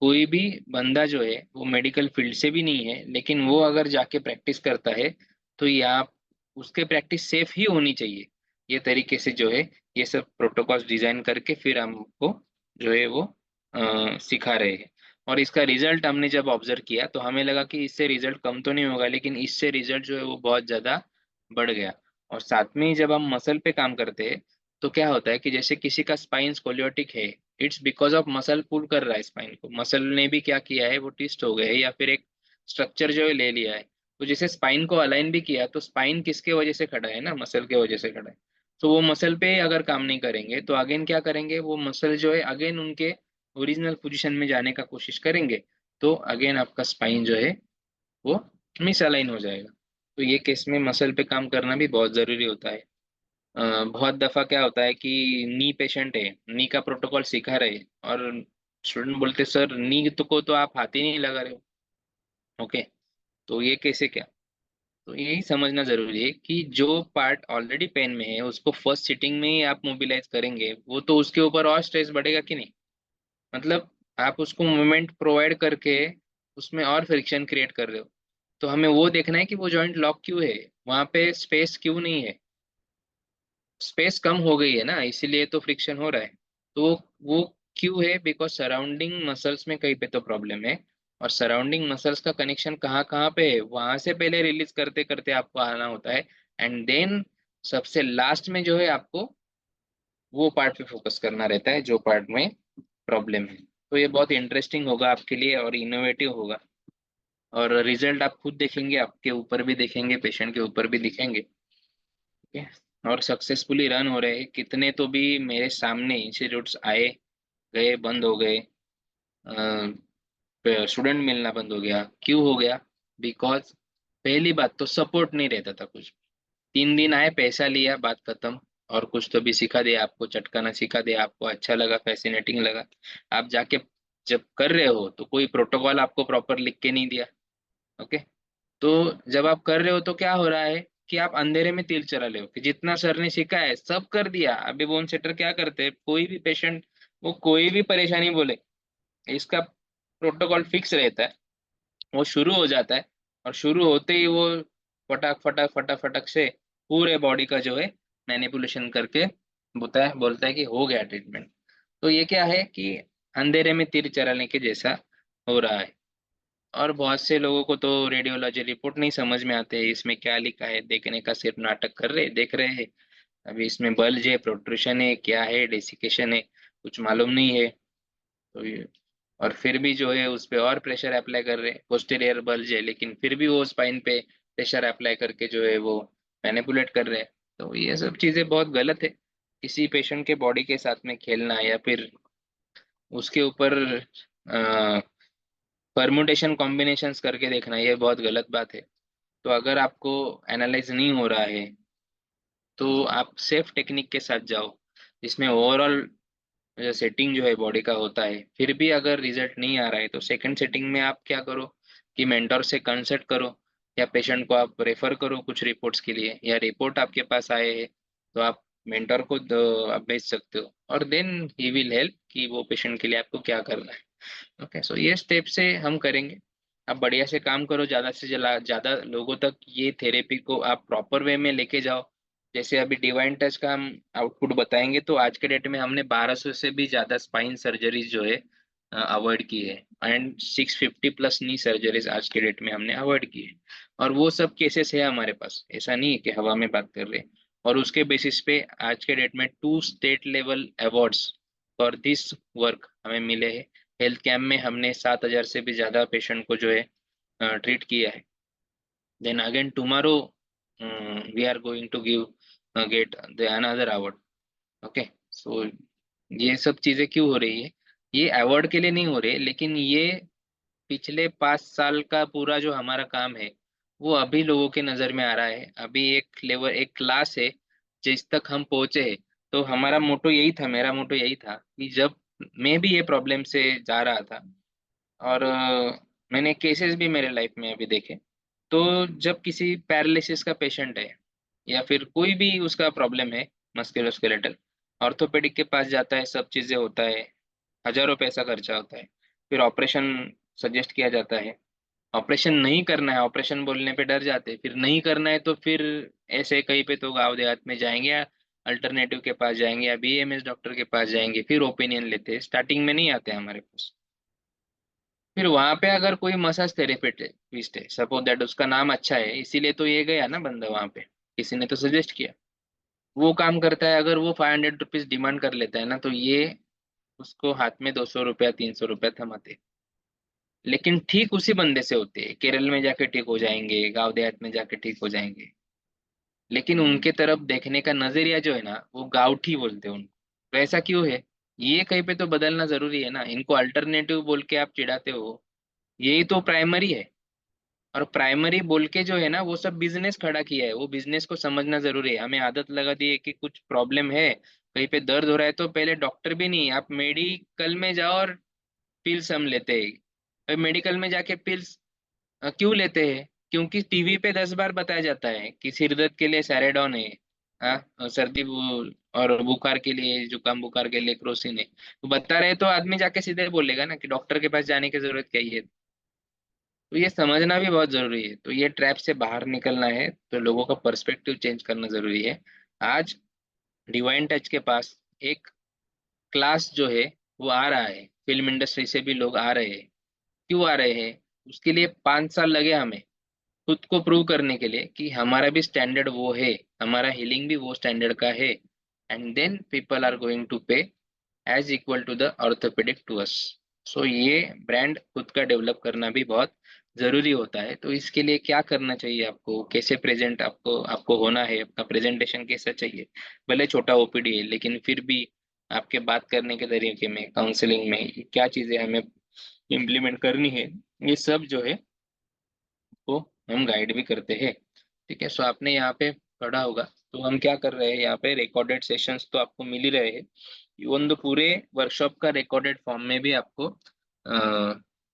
कोई भी बंदा जो है वो मेडिकल फील्ड से भी नहीं है, लेकिन वो अगर जाके प्रैक्टिस करता है तो यहाँ उसके प्रैक्टिस सेफ ही होनी चाहिए। ये तरीके से जो है ये सब प्रोटोकॉल्स डिजाइन करके फिर हमको जो है वो सिखा रहे हैं। और इसका रिजल्ट हमने जब ऑब्जर्व किया तो हमें लगा कि इससे रिजल्ट कम तो नहीं होगा, लेकिन इससे रिजल्ट जो है वो बहुत ज़्यादा बढ़ गया। और साथ में ही जब हम मसल पे काम करते हैं तो क्या होता है कि जैसे किसी का स्पाइन स्कोलियोटिक है, इट्स बिकॉज ऑफ मसल पुल कर रहा है स्पाइन को, मसल ने भी क्या किया है वो ट्विस्ट हो गए है या फिर एक स्ट्रक्चर जो है ले लिया है। तो जैसे स्पाइन को अलाइन भी किया तो स्पाइन किसके वजह से खड़ा है ना, मसल के वजह से खड़ा है। तो वो मसल पे अगर काम नहीं करेंगे तो अगेन क्या करेंगे, वो मसल जो है अगेन उनके ओरिजिनल पोजीशन में जाने का कोशिश करेंगे। तो अगेन आपका स्पाइन जो है वो मिस अलाइन हो जाएगा। तो ये केस में मसल पे काम करना भी बहुत ज़रूरी होता है। बहुत दफ़ा क्या होता है कि नी पेशेंट है, नी का प्रोटोकॉल सिखा रहे हैं और स्टूडेंट बोलते सर नी तो को तो आप हाथ ही नहीं लगा रहे हो। ओके, तो ये कैसे क्या। तो यही समझना जरूरी है कि जो पार्ट ऑलरेडी पेन में है उसको फर्स्ट सिटिंग में ही आप मोबिलाइज करेंगे वो तो उसके ऊपर और स्ट्रेस बढ़ेगा कि नहीं। मतलब आप उसको मूवमेंट प्रोवाइड करके उसमें और फ्रिक्शन क्रिएट कर रहे हो। तो हमें वो देखना है कि वो जॉइंट लॉक क्यों है, वहां पे स्पेस क्यों नहीं है। स्पेस कम हो गई है ना इसीलिए तो फ्रिक्शन हो रहा है। तो वो क्यों है, बिकॉज सराउंडिंग मसल्स में कहीं पे तो प्रॉब्लम है। और सराउंडिंग मसल्स का कनेक्शन कहाँ कहाँ पे है वहां से पहले रिलीज करते करते आपको आना होता है। एंड देन सबसे लास्ट में जो है आपको वो पार्ट पे फोकस करना रहता है जो पार्ट में प्रॉब्लम है। तो ये बहुत इंटरेस्टिंग होगा आपके लिए और इनोवेटिव होगा। और रिजल्ट आप खुद देखेंगे, आपके ऊपर भी देखेंगे, पेशेंट के ऊपर भी दिखेंगे। ठीक है, और सक्सेसफुली रन हो रहे हैं कितने तो भी मेरे सामने इंस्टीट्यूट्स आए गए बंद हो गए, स्टूडेंट मिलना बंद हो गया। क्यों हो गया, बिकॉज पहली बात तो सपोर्ट नहीं रहता था कुछ। 3 दिन आए, पैसा लिया, बात खत्म। और कुछ तो भी सिखा दिया आपको, चटकाना सिखा दिया आपको, अच्छा लगा, फैसिनेटिंग लगा। आप जाके जब कर रहे हो तो कोई प्रोटोकॉल आपको प्रॉपर लिख के नहीं दिया। ओके। तो जब आप कर रहे हो तो क्या हो रहा है कि आप अंधेरे में तीर चला रहे हो, कि जितना सर ने सिखाया है सब कर दिया। अभी बोन सेटर क्या करते हैं, कोई भी पेशेंट, वो कोई भी परेशानी बोले, इसका प्रोटोकॉल फिक्स रहता है, वो शुरू हो जाता है। और शुरू होते ही वो फटाक फटाक फटाक फटाक से पूरे बॉडी का जो है मैनिपुलेशन करके बोलता है कि हो गया ट्रीटमेंट। तो ये क्या है कि अंधेरे में तीर चलाने के जैसा हो रहा है। और बहुत से लोगों को तो रेडियोलॉजी रिपोर्ट नहीं समझ में आते, इसमें क्या लिखा है देखने का, सिर्फ नाटक कर रहे देख रहे हैं। अभी इसमें बल्ज है, प्रोट्रूशन है, क्या है, डेसिकेशन है, कुछ मालूम नहीं है। तो ये, और फिर भी जो है उस पे और प्रेशर अप्लाई कर रहे हैं, पोस्टीरियर बल्ज है लेकिन फिर भी वो स्पाइन पे प्रेशर अप्लाई करके जो है वो मैनिपुलेट कर रहे हैं। तो ये सब चीजें बहुत गलत है। किसी पेशेंट के बॉडी के साथ में खेलना या फिर उसके ऊपर परमुटेशन कॉम्बिनेशंस करके देखना, ये बहुत गलत बात है। तो अगर आपको एनालाइज नहीं हो रहा है तो आप सेफ टेक्निक के साथ जाओ, जिसमें ओवरऑल सेटिंग जो है बॉडी का होता है। फिर भी अगर रिजल्ट नहीं आ रहा है तो सेकंड सेटिंग में आप क्या करो कि मेंटर से कंसल्ट करो, या पेशेंट को आप रेफर करो कुछ रिपोर्ट्स के लिए, या रिपोर्ट आपके पास आए हैं तो आप मेंटर को आप भेज सकते हो, और देन ही विल हेल्प कि वो पेशेंट के लिए आपको क्या करना है। ओके, सो ये स्टेप से हम करेंगे। आप बढ़िया से काम करो, ज़्यादा लोगों तक ये थेरेपी को आप प्रॉपर वे में लेके जाओ। जैसे अभी डिवाइन टच का हम आउटपुट बताएंगे, तो आज के डेट में हमने 1200 से भी ज़्यादा स्पाइन सर्जरीज जो है अवॉइड की है। एंड 650 प्लस नी सर्जरीज आज के डेट में हमने अवॉइड की है। और वो सब केसेस है हमारे पास, ऐसा नहीं है कि हवा में बात कर रहे हैं। और उसके बेसिस पे आज के डेट में 2 state level awards for this work हमें मिले हैं। हेल्थ कैंप में हमने 7,000 से भी ज्यादा पेशेंट को जो है ट्रीट किया है। Then again tomorrow we are going to give get the another award. Okay. So ये सब चीजें क्यों हो रही है, ये अवार्ड के लिए नहीं हो रही, लेकिन ये पिछले 5 साल का पूरा जो हमारा काम है वो अभी लोगों के नजर में आ रहा है। अभी एक लेवल, एक क्लास है जिस तक हम पहुंचे हैं। तो हमारा मोटो यही था, मेरा मोटो यही था कि जब मैं भी ये प्रॉब्लम से जा रहा था, और मैंने केसेस भी मेरे लाइफ में अभी देखे। तो जब किसी पैरालिसिस का पेशेंट है या फिर कोई भी उसका प्रॉब्लम है, मस्कुलोस्केलेटल, ऑर्थोपेडिक के पास जाता है, सब चीज़ें होता है, हजारों पैसा खर्चा होता है, फिर ऑपरेशन सजेस्ट किया जाता है। ऑपरेशन नहीं करना है, ऑपरेशन बोलने पे डर जाते हैं, फिर नहीं करना है तो फिर ऐसे कहीं पे तो गाँव देहात में जाएंगे, या अल्टरनेटिव के पास जाएंगे, या बीएमएस डॉक्टर के पास जाएंगे, फिर ओपिनियन लेते हैं, स्टार्टिंग में नहीं आते हमारे पास। फिर वहां पे अगर कोई मसाज थेरेपिस्ट है, सपोज दैट, उसका नाम अच्छा है इसीलिए तो ये गया ना बंदा वहां पे, किसी ने तो सजेस्ट किया, वो काम करता है। अगर वो 500 रुपीज डिमांड कर लेता है ना, तो ये उसको हाथ में 200 रुपया 300 रुपया थमाते। लेकिन ठीक उसी बंदे से होते हैं, केरल में जाके ठीक हो जाएंगे, गांव देहात में जाके ठीक हो जाएंगे। लेकिन उनके तरफ देखने का नजरिया जो है ना, वो गावठी बोलते हैं उनको। तो ऐसा क्यों है, ये कहीं पे तो बदलना जरूरी है ना। इनको अल्टरनेटिव बोल के आप चिढ़ाते हो, यही तो प्राइमरी है। और प्राइमरी बोल के जो है ना, वो सब बिजनेस खड़ा किया है, वो बिजनेस को समझना जरूरी है। हमें आदत लगा दी है कि कुछ प्रॉब्लम है, कहीं पे दर्द हो रहा है, तो पहले डॉक्टर भी नहीं, आप मेडिकल में जाओ और पिल्स हम लेते हैं। भाई मेडिकल में जाके पिल्स क्यों लेते हैं, क्योंकि टीवी पे 10 बार बताया जाता है कि सिर दर्द के लिए सैरेडॉन है, हाँ, और और बुखार के लिए, जुकाम बुखार के लिए क्रोसिन है। तो बता रहे तो आदमी जाके सीधे बोलेगा ना कि डॉक्टर के पास जाने की जरूरत क्या ही है। तो ये समझना भी बहुत जरूरी है। तो ये ट्रैप से बाहर निकलना है तो लोगों का पर्सपेक्टिव चेंज करना जरूरी है। आज डिवाइन टच के पास एक क्लास जो है वो आ रहा है, फिल्म इंडस्ट्री से भी लोग आ रहे हैं। क्यों आ रहे हैं, उसके लिए 5 साल लगे हमें खुद को प्रूव करने के लिए कि हमारा भी स्टैंडर्ड वो है, हमारा हीलिंग भी वो स्टैंडर्ड का है। And then people are going to pay as equal to the orthopaedic to us. So ये ब्रांड खुद का डेवलप करना भी बहुत जरूरी होता है। तो इसके लिए क्या करना चाहिए, आपको कैसे प्रेजेंट आपको आपको होना है, आपका प्रेजेंटेशन कैसा चाहिए। भले छोटा ओपीडी है लेकिन फिर भी आपके बात करने के तरीके में, काउंसलिंग में क्या चीजें हमें इम्प्लीमेंट करनी है, ये सब जो है वो हम गाइड भी करते हैं। ठीक है, सो आपने यहाँ पे पढ़ा होगा, तो हम क्या कर रहे हैं यहाँ पे, रिकॉर्डेड सेशंस तो आपको मिल ही रहे हैं। इवन तो पूरे वर्कशॉप का रिकॉर्डेड फॉर्म में भी आपको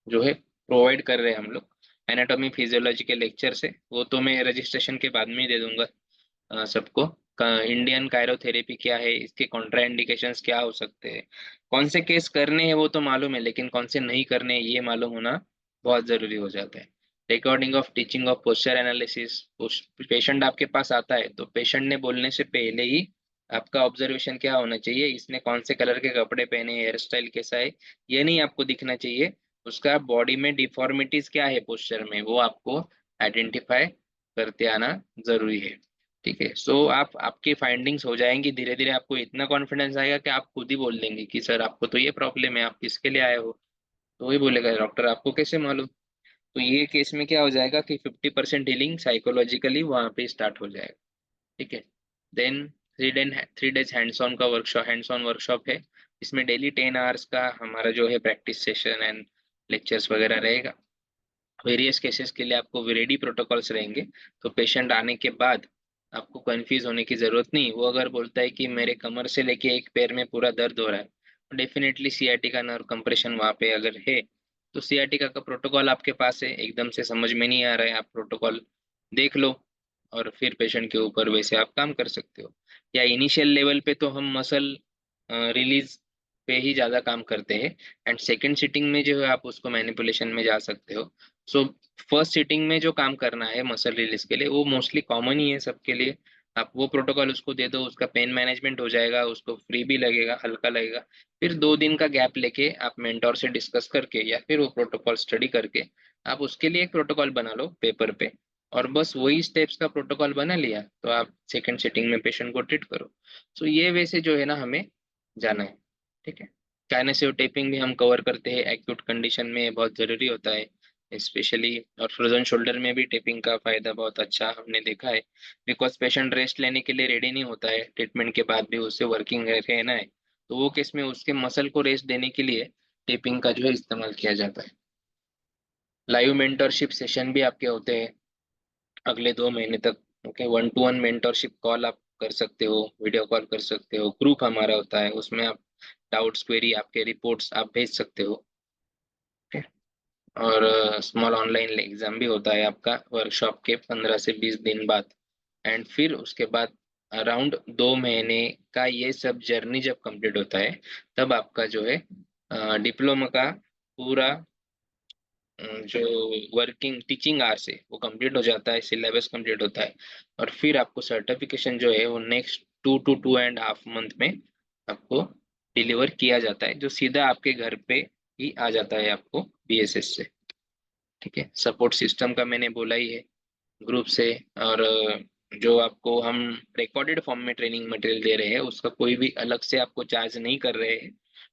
जो है प्रोवाइड कर रहे हैं हम लोग। एनाटॉमी फिजियोलॉजी के लेक्चर से वो तो मैं रजिस्ट्रेशन के बाद में ही दे दूंगा सबको। इंडियन कायरोथेरेपी क्या है, इसके कॉन्ट्रा इंडिकेशंस क्या हो सकते हैं, कौन से केस करने हैं वो तो मालूम है, लेकिन कौन से नहीं करने हैं ये मालूम होना बहुत जरूरी हो जाता है। Recording of teaching of posture analysis, patient आपके पास आता है तो पेशेंट ने बोलने से पहले ही आपका ऑब्जर्वेशन क्या होना चाहिए, इसने कौन से कलर के कपड़े पहने, हेयर स्टाइल कैसा है, ये नहीं आपको दिखना चाहिए, उसका बॉडी में डिफॉर्मिटीज क्या है पोस्चर में, वो आपको आइडेंटिफाई करते आना जरूरी है। ठीक है, सो आप आपकी फाइंडिंग्स हो जाएंगी धीरे धीरे, आपको इतना कॉन्फिडेंस आएगा कि आप खुद ही बोल देंगे कि सर आपको तो ये प्रॉब्लम है, आप किसके लिए आए हो। तो वही बोलेगा डॉक्टर आपको कैसे मालूम। तो ये केस में क्या हो जाएगा कि 50% हीलिंग साइकोलॉजिकली वहाँ पे स्टार्ट हो जाएगा। ठीक है, then 3 days hands on workshop है। इसमें डेली 10 आवर्स का हमारा जो है प्रैक्टिस सेशन एंड लेक्चर्स वगैरह रहेगा। वेरियस केसेस के लिए आपको रेडी प्रोटोकॉल्स रहेंगे। तो पेशेंट आने के बाद आपको कंफ्यूज होने की जरूरत नहीं, वो अगर बोलता है कि मेरे कमर से लेके एक पैर में पूरा दर्द हो रहा है, तो डेफिनेटली सियाटिका नर्व कंप्रेशन वहाँ पे अगर है, तो सियाटिका का प्रोटोकॉल आपके पास है। एकदम से समझ में नहीं आ रहा है, आप प्रोटोकॉल देख लो और फिर पेशेंट के ऊपर वैसे आप काम कर सकते हो। या इनिशियल लेवल पे तो हम मसल रिलीज पे ही ज़्यादा काम करते हैं, एंड सेकंड सिटिंग में जो है आप उसको मैनिपुलेशन में जा सकते हो। सो फर्स्ट सिटिंग में जो काम करना है मसल रिलीज के लिए वो मोस्टली कॉमन ही है सबके लिए। आप वो प्रोटोकॉल उसको दे दो, उसका पेन मैनेजमेंट हो जाएगा, उसको फ्री भी लगेगा, हल्का लगेगा। फिर 2 दिन का गैप लेके आप मेंटोर से डिस्कस करके या फिर वो प्रोटोकॉल स्टडी करके आप उसके लिए एक प्रोटोकॉल बना लो पेपर पे, और बस वही स्टेप्स का प्रोटोकॉल बना लिया तो आप सेकंड सिटिंग में पेशेंट को ट्रीट करो। सो ये वैसे जो है ना हमें जाना है। ठीक है, काइनेसियो टेपिंग भी हम कवर करते हैं, एक्यूट कंडीशन में बहुत ज़रूरी होता है स्पेशली। और फ्रोजन शोल्डर में भी टेपिंग का फायदा बहुत अच्छा हमने देखा है, बिकॉज पेशेंट रेस्ट लेने के लिए रेडी नहीं होता है, ट्रीटमेंट के बाद भी उससे वर्किंग रहना है, तो वो केस में उसके मसल को रेस्ट देने के लिए टेपिंग का जो है इस्तेमाल किया जाता है। लाइव मेंटरशिप सेशन भी आपके होते हैं अगले 2 महीने तक। ओके, 1-to-1 मेंटरशिप कॉल आप कर सकते हो, वीडियो कॉल कर सकते हो, ग्रुप हमारा होता है, उसमें आप डाउट्स क्वेरी आपके रिपोर्ट्स आप भेज सकते हो। Okay? और स्मॉल ऑनलाइन एग्जाम भी होता है आपका वर्कशॉप के 15 से 20 दिन बाद। एंड फिर उसके बाद अराउंड 2 महीने का ये सब जर्नी जब कंप्लीट होता है, तब आपका जो है डिप्लोमा का पूरा जो वर्किंग टीचिंग आवर्स है वो कंप्लीट हो जाता है, सिलेबस कंप्लीट होता है। और फिर आपको सर्टिफिकेशन जो है वो नेक्स्ट 2 to 2.5 मंथ में आपको डिलीवर किया जाता है, जो सीधा आपके घर पे ही आ जाता है आपको बीएसएस से। ठीक है, सपोर्ट सिस्टम का मैंने बोला ही है ग्रुप से। और जो आपको हम रिकॉर्डेड फॉर्म में ट्रेनिंग मटेरियल दे रहे हैं उसका कोई भी अलग से आपको चार्ज नहीं कर रहे हैं।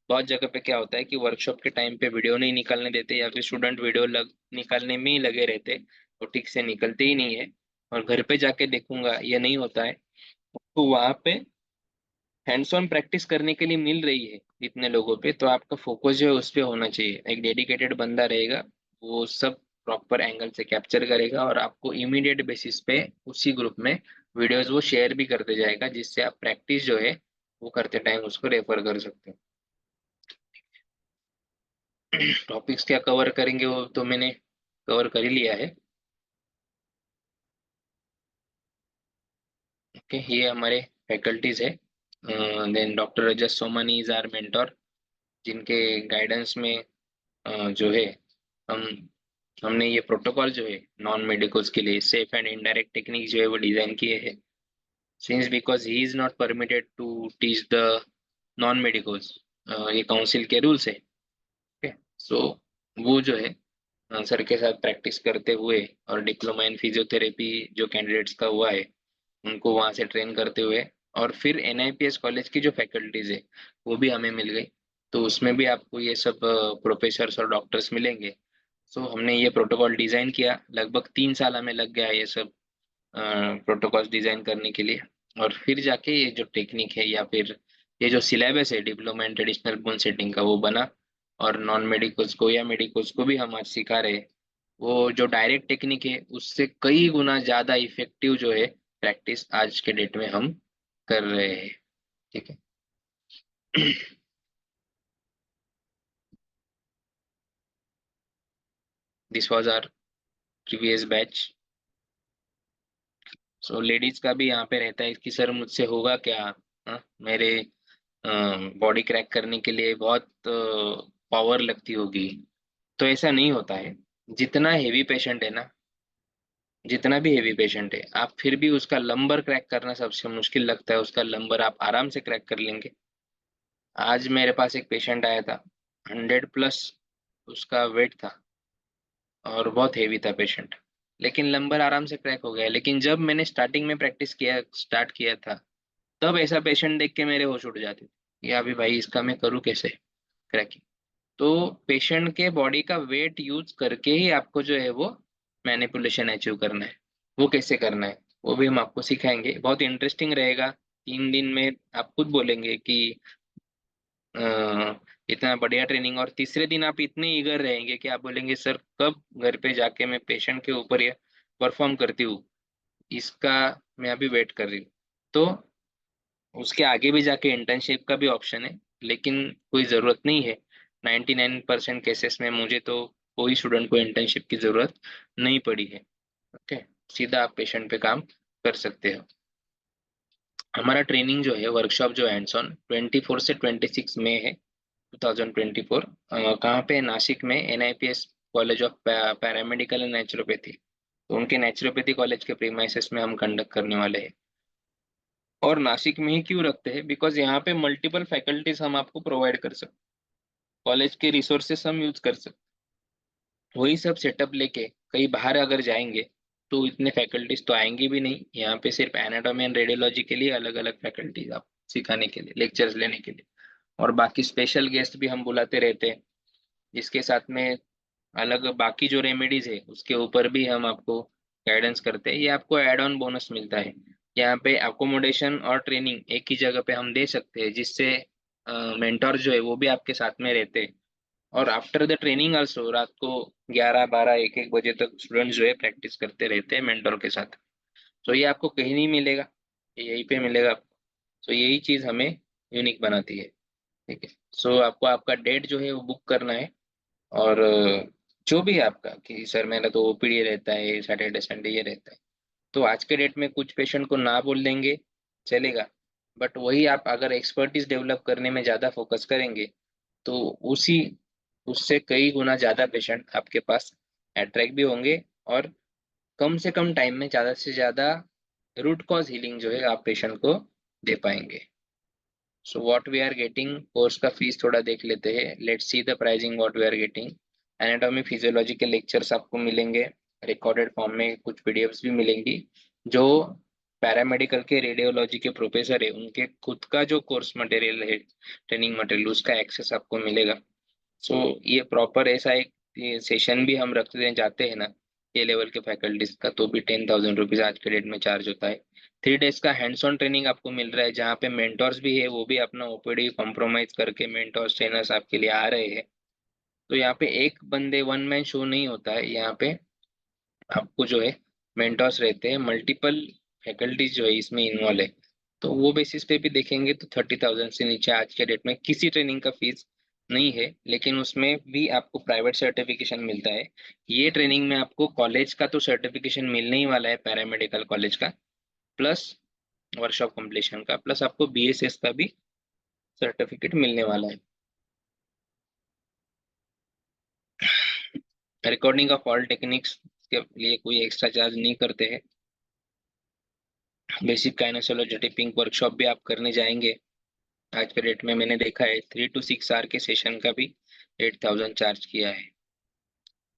बहुत जगह पे क्या होता है कि वर्कशॉप के टाइम पे वीडियो नहीं निकालने देते, या फिर स्टूडेंट वीडियो निकालने में ही लगे रहते, वो ठीक से निकलते ही नहीं है, और घर पे जाके देखूंगा ये नहीं होता है। तो वहाँ पे हैंड्स ऑन प्रैक्टिस करने के लिए मिल रही है इतने लोगों पे, तो आपका फोकस जो है उस पे होना चाहिए, एक डेडिकेटेड बंदा रहेगा, वो सब प्रॉपर एंगल से कैप्चर करेगा और आपको इमीडिएट बेसिस पे उसी ग्रुप में वीडियोस वो शेयर भी करते जाएगा, जिससे आप प्रैक्टिस जो है वो करते टाइम उसको रेफर कर सकते हो। टॉपिक्स क्या कवर करेंगे वो तो मैंने कवर कर ही लिया है। ओके, ये हमारे फैकल्टीज है। Then doctor Rajat Somani is our mentor, जिनके गाइडेंस में जो है हम हमने ये प्रोटोकॉल जो है नॉन मेडिकल्स के लिए सेफ एंड इनडायरेक्ट टेक्निक जो है वो डिजाइन किए हैं, since because he is not permitted to teach the non medicals, ये काउंसिल के रूल्स है। ओके, सो वो जो है सर के साथ प्रैक्टिस करते हुए और डिप्लोमा इन फिजियोथेरेपी जो कैंडिडेट्स का हुआ है उनको वहाँ से ट्रेन करते हुए, और फिर एनआईपीएस कॉलेज की जो फैकल्टीज है वो भी हमें मिल गई, तो उसमें भी आपको ये सब प्रोफेसर्स और डॉक्टर्स मिलेंगे। सो हमने ये प्रोटोकॉल डिजाइन किया, लगभग 3 साल हमें लग गया ये सब प्रोटोकॉल डिजाइन करने के लिए। और फिर जाके ये जो टेक्निक है या फिर ये जो सिलेबस है diploma in traditional bone setting का वो बना, और नॉन मेडिकल्स को या मेडिकल्स को भी हम आज सिखा रहे हैं। वो जो डायरेक्ट टेक्निक है उससे कई गुना ज्यादा इफेक्टिव जो है प्रैक्टिस आज के डेट में हम कर रहे हैं। ठीक है। This was our previous batch. So ladies का भी यहाँ पे रहता है कि सर मुझसे होगा क्या, मेरे बॉडी क्रैक करने के लिए बहुत पावर लगती होगी। तो ऐसा नहीं होता है। जितना हेवी पेशेंट है ना, जितना भी हेवी पेशेंट है, आप फिर भी उसका लंबर क्रैक करना सबसे मुश्किल लगता है, उसका लंबर आप आराम से क्रैक कर लेंगे। आज मेरे पास एक पेशेंट आया था, 100+ उसका वेट था और बहुत हेवी था पेशेंट, लेकिन लंबर आराम से क्रैक हो गया। लेकिन जब मैंने स्टार्टिंग में प्रैक्टिस किया स्टार्ट किया था, तब ऐसा पेशेंट देख के मेरे होश उड़ जाते थे कि अभी भाई इसका मैं करूँ कैसे क्रैकिंग। तो पेशेंट के बॉडी का वेट यूज करके ही आपको जो है वो मैनिपुलेशन अचीव करना है। वो कैसे करना है वो भी हम आपको सिखाएंगे, बहुत इंटरेस्टिंग रहेगा। 3 दिन में आप खुद बोलेंगे कि अ, इतना बढ़िया ट्रेनिंग, और तीसरे दिन आप इतने ईगर रहेंगे कि आप बोलेंगे सर कब घर पे जाके मैं पेशेंट के ऊपर ये परफॉर्म करती हूँ, इसका मैं अभी वेट कर रही हूँ। तो उसके आगे भी जाके इंटर्नशिप का भी ऑप्शन है, लेकिन कोई ज़रूरत नहीं है। 99% केसेस में मुझे तो कोई स्टूडेंट को इंटर्नशिप की ज़रूरत नहीं पड़ी है। ओके। सीधा आप पेशेंट पे काम कर सकते हो। हमारा ट्रेनिंग जो है, वर्कशॉप जो हैंड्स ऑन 24 से 26 मई है 2024। कहाँ पे? नासिक में NIPS college of paramedical and naturopathy. तो उनके नेचुरोपैथी कॉलेज के प्रीमाइसेस में हम कंडक्ट करने वाले हैं। और नासिक में ही क्यों रखते हैं? बिकॉज यहाँ पे मल्टीपल फैकल्टीज हम आपको प्रोवाइड कर सकते, कॉलेज के रिसोर्सेस हम यूज कर सकते। वही सब सेटअप लेके कहीं बाहर अगर जाएंगे तो इतने फैकल्टीज तो आएंगे भी नहीं। यहाँ पे सिर्फ एनाटॉमी एंड रेडियोलॉजी के लिए अलग अलग फैकल्टीज आप सिखाने के लिए, लेक्चर्स लेने के लिए, और बाकी स्पेशल गेस्ट भी हम बुलाते रहते हैं, जिसके साथ में अलग बाकी जो रेमेडीज है उसके ऊपर भी हम आपको गाइडेंस करते हैं। ये आपको एड ऑन बोनस मिलता है। यहाँ पे अकोमोडेशन और ट्रेनिंग एक ही जगह पे हम दे सकते हैं, जिससे मेंटोर जो है वो भी आपके साथ में रहते हैं। और आफ्टर द ट्रेनिंग आल्सो रात को 11, 12, 1, 1 बजे तक स्टूडेंट जो है प्रैक्टिस करते रहते हैं मेंटोर के साथ। तो ये आपको कहीं नहीं मिलेगा, ये यहीं पे मिलेगा आपको। तो यही चीज़ हमें यूनिक बनाती है। ठीक है। सो आपको आपका डेट जो है वो बुक करना है। और जो भी है आपका कि सर मेरा तो OPD रहता है, सैटरडे संडे ये रहता है, तो आज के डेट में कुछ पेशेंट को ना बोल देंगे, चलेगा। बट वही आप अगर एक्सपर्टीज डेवलप करने में ज़्यादा फोकस करेंगे, तो उसी उससे कई गुना ज़्यादा पेशेंट आपके पास अट्रैक्ट भी होंगे, और कम से कम टाइम में ज़्यादा से ज़्यादा रूट कॉज हीलिंग जो है आप पेशेंट को दे पाएंगे। So what we are getting, course का फीस थोड़ा देख लेते हैं। Let's see the pricing what we are getting. Anatomy physiology के लेक्चर्स आपको मिलेंगे रिकॉर्डेड फॉर्म में, कुछ PDFs भी मिलेंगी। जो पैरामेडिकल के रेडियोलॉजी के प्रोफेसर है उनके खुद का जो कोर्स मटेरियल है, ट्रेनिंग मटेरियल, उसका एक्सेस आपको मिलेगा। सो ये प्रॉपर ऐसा एक सेशन भी हम रखते जाते हैं ना, ये लेवल के फैकल्टीज का, तो भी 10,000 रुपीज आज के डेट में चार्ज होता है। 3 डेज का हैंड्स ऑन ट्रेनिंग आपको मिल रहा है, जहाँ पे मेंटोर्स भी है, वो भी अपना OPD कॉम्प्रोमाइज करके मेंटोर्स ट्रेनर्स आपके लिए आ रहे हैं। तो यहाँ पे एक बंदे वन मैन शो नहीं होता है। यहाँ पे आपको जो है मेंटोर्स रहते हैं, मल्टीपल फैकल्टीज जो है इसमें इन्वॉल्व है। तो वो बेसिस पे भी देखेंगे तो 30,000 से नीचे आज के डेट में किसी ट्रेनिंग का फीस नहीं है। लेकिन उसमें भी आपको प्राइवेट सर्टिफिकेशन मिलता है। ये ट्रेनिंग में आपको कॉलेज का तो सर्टिफिकेशन मिलने ही वाला है, पैरामेडिकल कॉलेज का, प्लस वर्कशॉप कंप्लीशन का, प्लस आपको BSS का भी सर्टिफिकेट मिलने वाला है। रिकॉर्डिंग ऑफ ऑल टेक्निक्स के लिए कोई एक्स्ट्रा चार्ज नहीं करते हैं। बेसिक काइनेसोलॉजी टिपिंग वर्कशॉप भी आप करने जाएंगे, आज के डेट में मैंने देखा है 3 to 6 आवर के सेशन का भी 8,000 चार्ज किया है।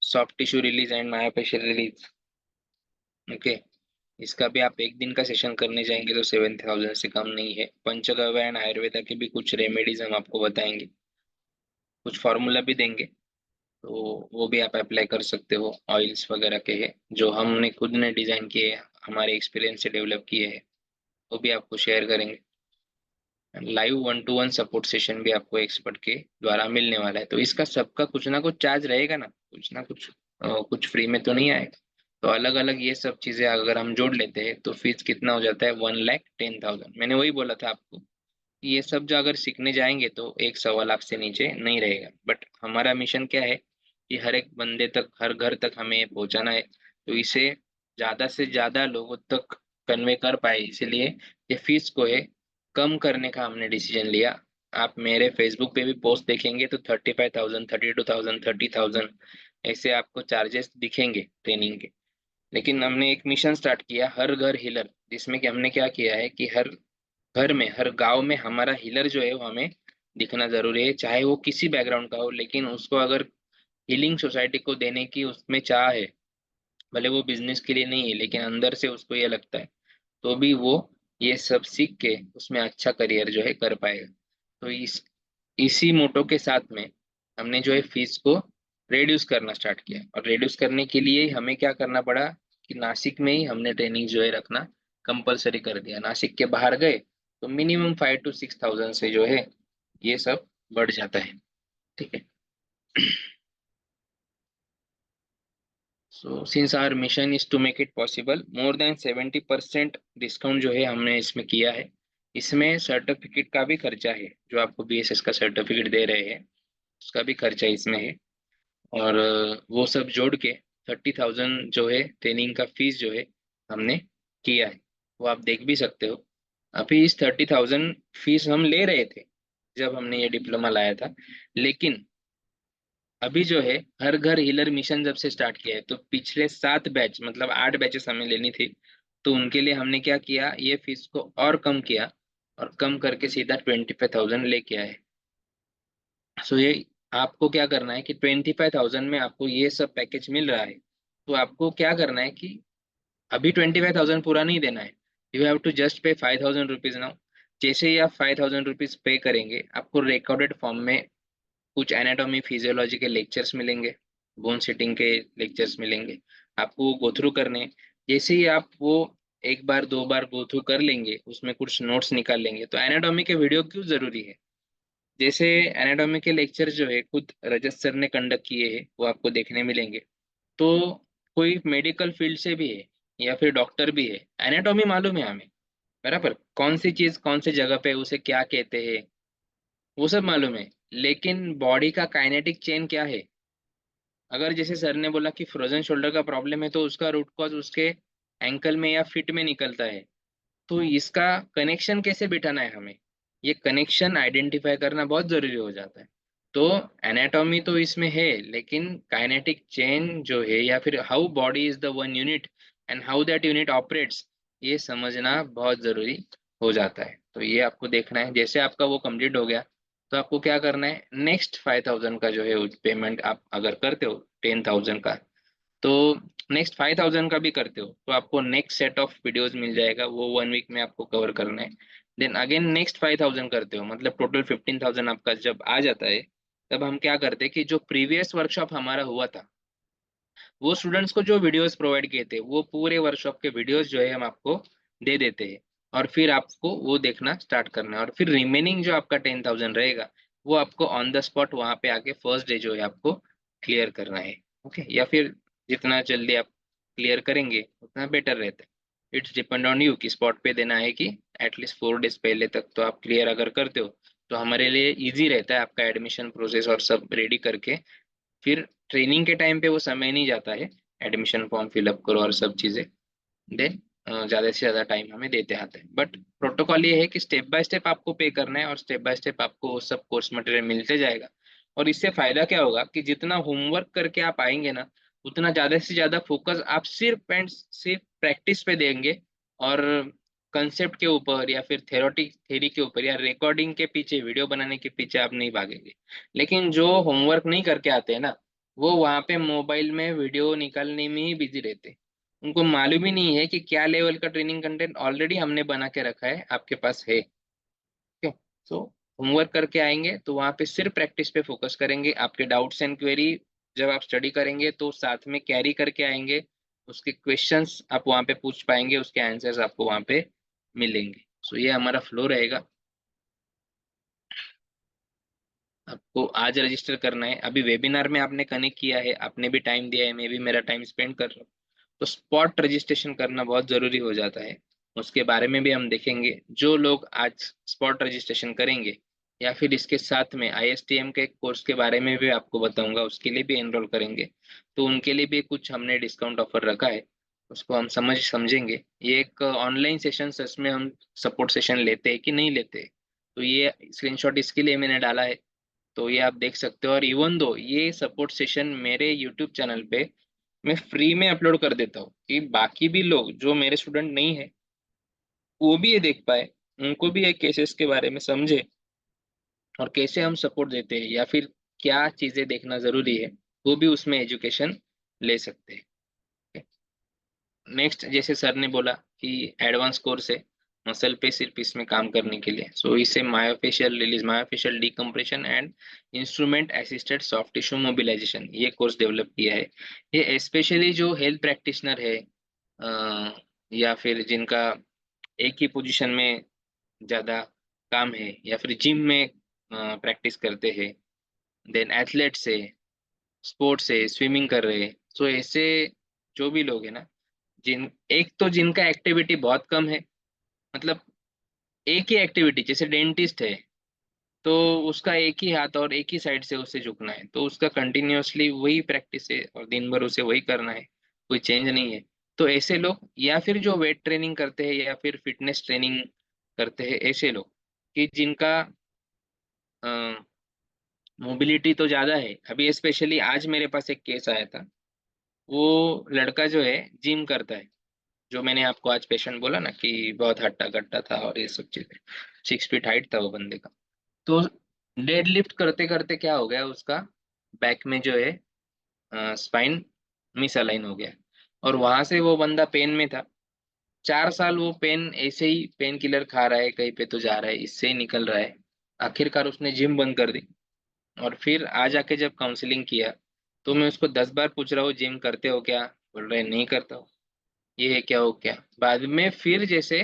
Soft tissue release and myofascial release, okay, इसका भी आप एक दिन का सेशन करने जाएंगे तो 7,000 से कम नहीं है। पंचगव्य एंड आयुर्वेदा के भी कुछ रेमेडीज हम आपको बताएंगे, कुछ फार्मूला भी देंगे, तो वो भी आप अप्लाई कर सकते हो। ऑयल्स वगैरह के हैं जो हमने खुद ने डिजाइन किए हैं, हमारे एक्सपीरियंस से डेवलप किए हैं, वो भी आपको शेयर करेंगे। लाइव 1-to-1 सपोर्ट सेशन भी आपको एक्सपर्ट के द्वारा मिलने वाला है। तो इसका सबका कुछ ना कुछ चार्ज रहेगा ना, कुछ ना कुछ। कुछ फ्री में तो नहीं आएगा। तो अलग अलग ये सब चीजें अगर हम जोड़ लेते हैं तो फीस कितना हो जाता है, 1,10,000। मैंने वही बोला था आपको, ये सब जो अगर सीखने जाएंगे तो 1 सवा लाख से नीचे नहीं रहेगा। बट हमारा मिशन क्या है कि हर एक बंदे तक, हर घर तक हमें पहुंचाना है। तो इसे ज्यादा से ज्यादा लोगों तक कन्वे कर पाए, इसीलिए ये फीस को है कम करने का हमने डिसीजन लिया। आप मेरे फेसबुक पे भी पोस्ट देखेंगे तो 35,000, 32,000, 30,000 ऐसे आपको चार्जेस दिखेंगे ट्रेनिंग के। लेकिन हमने एक मिशन स्टार्ट किया, हर घर हीलर, जिसमें कि हमने क्या किया है कि हर घर में, हर गांव में हमारा हीलर जो है वो हमें दिखना जरूरी है, चाहे वो किसी बैकग्राउंड का हो। लेकिन उसको अगर हीलिंग सोसाइटी को देने की उसमें चाह है, भले वो बिजनेस के लिए नहीं है लेकिन अंदर से उसको ये लगता है, तो भी वो ये सब सीख के उसमें अच्छा करियर जो है कर पाएगा। तो इसी मोटो के साथ में हमने जो है फीस को रिड्यूस करना स्टार्ट किया। और रिड्यूस करने के लिए हमें क्या करना पड़ा कि नासिक में ही हमने ट्रेनिंग जो है रखना कंपलसरी कर दिया। नासिक के बाहर गए तो मिनिमम 5 to 6 thousand से जो है ये सब बढ़ जाता है। ठीक है। So since our mission is to make it possible, more than 70% discount जो है हमने इसमें किया है। इसमें सर्टिफिकेट का भी खर्चा है, जो आपको बीएसएस का सर्टिफिकेट दे रहे हैं उसका भी खर्चा इसमें है। और वो सब जोड़ के 30,000 जो है ट्रेनिंग का फीस जो है हमने किया है, वो आप देख भी सकते हो। अभी इस 30,000 फीस हम ले रहे थे जब हमने ये डिप्लोमा लाया था। लेकिन अभी जो है हर घर हीलर मिशन जब से स्टार्ट किया है तो पिछले 7 बैच, मतलब 8 बैचेस हमें लेनी थी। तो उनके लिए हमने क्या किया, ये फीस को और कम किया, और कम करके सीधा 25,000 लेके आए। सो ये आपको क्या करना है कि 25,000 में आपको ये सब पैकेज मिल रहा है। तो आपको क्या करना है कि अभी 25,000 पूरा नहीं देना है। यू हैव टू जस्ट पे 5,000 रुपीज नाउ। जैसे ही आप 5,000 रुपीज पे करेंगे आपको रिकॉर्डेड फॉर्म में कुछ एनाटॉमी फिजियोलॉजी के लेक्चर्स मिलेंगे, बोन सेटिंग के लेक्चर्स मिलेंगे, आपको वो गो थ्रू करने हैं। जैसे ही आप वो एक बार दो बार गो थ्रू कर लेंगे, उसमें कुछ नोट्स निकाल लेंगे, तो एनाटॉमी के वीडियो क्यों जरूरी है। जैसे एनाटॉमी के लेक्चर जो है खुद रजत सर ने कंडक्ट किए हैं वो आपको देखने मिलेंगे। तो कोई मेडिकल फील्ड से भी है या फिर डॉक्टर भी है, एनाटॉमी मालूम है हमें बराबर, कौन सी चीज कौन सी जगह पे उसे क्या कहते हैं वो सब मालूम है। लेकिन बॉडी का काइनेटिक चेन क्या है, अगर जैसे सर ने बोला कि फ्रोजन शोल्डर का प्रॉब्लम है तो उसका रूट कॉज उसके एंकल में या फिट में निकलता है। तो इसका कनेक्शन कैसे बिठाना है हमें, ये कनेक्शन आइडेंटिफाई करना बहुत जरूरी हो जाता है। तो एनाटॉमी तो इसमें है, लेकिन काइनेटिक चेन जो है या फिर how body is the one unit and how that unit operates, ये समझना बहुत जरूरी हो जाता है। तो ये आपको देखना है। जैसे आपका वो कंप्लीट हो गया तो आपको क्या करना है, नेक्स्ट 5,000 का जो है पेमेंट आप अगर करते हो 10,000 का, तो नेक्स्ट 5,000 का भी करते हो तो आपको नेक्स्ट सेट ऑफ वीडियोस मिल जाएगा, वो 1 वीक में आपको कवर करना है। देन अगेन नेक्स्ट 5,000 करते हो, मतलब टोटल 15,000 आपका जब आ जाता है, तब हम क्या करते हैं कि जो प्रीवियस वर्कशॉप हमारा हुआ था, वो स्टूडेंट्स को जो वीडियोस प्रोवाइड किए थे वो पूरे वर्कशॉप के वीडियोस जो है हम आपको दे देते हैं। और फिर आपको वो देखना स्टार्ट करना है, और फिर रिमेनिंग जो आपका 10,000 रहेगा वो आपको ऑन द स्पॉट वहां पे आके फर्स्ट डे जो है आपको क्लियर करना है। ओके, या फिर जितना जल्दी आप क्लियर करेंगे उतना बेटर रहता है। इट्स डिपेंड ऑन यू कि स्पॉट पे देना है कि एटलीस्ट 4 डेज पहले तक तो आप क्लियर अगर करते हो तो हमारे लिए इजी रहता है आपका एडमिशन प्रोसेस और सब रेडी करके। फिर ट्रेनिंग के टाइम पे वो समय नहीं जाता है, एडमिशन फॉर्म फिलअप करो और सब चीज़ें। देन ज़्यादा से ज़्यादा टाइम हमें देते आते हैं। बट प्रोटोकॉल ये है कि स्टेप बाय स्टेप आपको पे करना है और स्टेप बाय स्टेप आपको वो सब कोर्स मटेरियल मिलते जाएगा। और इससे फायदा क्या होगा कि जितना होमवर्क करके आप आएंगे ना, उतना ज़्यादा से ज़्यादा फोकस आप सिर्फ एंड सिर्फ प्रैक्टिस पे देंगे। और कंसेप्ट के ऊपर या फिर थेरोटिक थेरी के ऊपर या रिकॉर्डिंग के पीछे, वीडियो बनाने के पीछे आप नहीं भागेंगे। लेकिन जो होमवर्क नहीं करके आते हैं ना, वो वहाँ पे मोबाइल में वीडियो निकालने में ही बिजी रहते हैं। उनको मालूम ही नहीं है कि क्या लेवल का ट्रेनिंग कंटेंट ऑलरेडी हमने बना के रखा है आपके पास है। ओके। सो होमवर्क करके आएंगे तो वहाँ पे सिर्फ प्रैक्टिस पे फोकस करेंगे। आपके डाउट्स एंड क्वेरी जब आप स्टडी करेंगे तो साथ में कैरी करके आएंगे, उसके क्वेश्चंस आप वहाँ पे पूछ पाएंगे, उसके आंसर्स आपको वहाँ पे मिलेंगे। सो ये हमारा फ्लो रहेगा। आपको आज रजिस्टर करना है, अभी वेबिनार में आपने कनेक्ट किया है, आपने भी टाइम दिया है, मैं भी मेरा टाइम स्पेंड कर रहा हूँ, तो स्पॉट रजिस्ट्रेशन करना बहुत जरूरी हो जाता है। उसके बारे में भी हम देखेंगे। जो लोग आज स्पॉट रजिस्ट्रेशन करेंगे या फिर इसके साथ में आईएसटीएम के कोर्स के बारे में भी आपको बताऊंगा, उसके लिए भी एनरोल करेंगे, तो उनके लिए भी कुछ हमने डिस्काउंट ऑफर रखा है, उसको हम समझेंगे। ये एक ऑनलाइन सेशन, सच में हम सपोर्ट सेशन लेते हैं कि नहीं लेते, तो ये स्क्रीनशॉट इसके लिए मैंने डाला है। तो ये आप देख सकते हो। और इवन दो ये सपोर्ट सेशन मेरे यूट्यूब चैनल पे मैं फ्री में अपलोड कर देता हूँ, कि बाकी भी लोग जो मेरे स्टूडेंट नहीं है वो भी ये देख पाए, उनको भी ये केसेस के बारे में समझे, और कैसे हम सपोर्ट देते हैं या फिर क्या चीजें देखना जरूरी है, वो भी उसमें एजुकेशन ले सकते हैं। नेक्स्ट, जैसे सर ने बोला कि एडवांस कोर्स है मसल पे सिर्फ इसमें काम करने के लिए, सो इसे myofascial release, myofascial decompression and instrument assisted soft tissue mobilisation, ये कोर्स डेवलप किया है। ये स्पेशली जो हेल्थ प्रैक्टिशनर है, या फिर जिनका एक ही पोजीशन में ज्यादा काम है, या फिर जिम में प्रैक्टिस करते हैं, देन एथलेट्स है, स्पोर्ट्स है, स्विमिंग कर रहे हैं, सो ऐसे जो भी लोग हैं ना, जिन एक तो जिनका एक्टिविटी बहुत कम है, मतलब एक ही एक्टिविटी, जैसे डेंटिस्ट है, तो उसका एक ही हाथ और एक ही साइड से उसे झुकना है, तो उसका कंटिन्यूअसली वही प्रैक्टिस है और दिन भर उसे वही करना है, कोई चेंज नहीं है। तो ऐसे लोग, या फिर जो वेट ट्रेनिंग करते हैं या फिर फिटनेस ट्रेनिंग करते हैं, ऐसे लोग कि जिनका मोबिलिटी तो ज्यादा है। अभी स्पेशली आज मेरे पास एक केस आया था, वो लड़का जो है जिम करता है, जो मैंने आपको आज पेशेंट बोला ना कि बहुत हट्टा कट्टा था और ये सब चीजें, 6 फीट हाइट था वो बंदे का। तो डेड लिफ्ट करते करते क्या हो गया, उसका बैक में जो है स्पाइन मिस अलाइन हो गया, और वहां से वो बंदा पेन में था। 4 साल वो पेन ऐसे ही पेन किलर खा रहा है, कहीं पे तो जा रहा है, इससे ही निकल रहा है। आखिरकार उसने जिम बंद कर दी। और फिर आज आके जब काउंसलिंग किया, तो मैं उसको 10 बार पूछ रहा हूँ जिम करते हो क्या, बोल रहे नहीं करता हूँ, ये है क्या हो क्या। बाद में फिर जैसे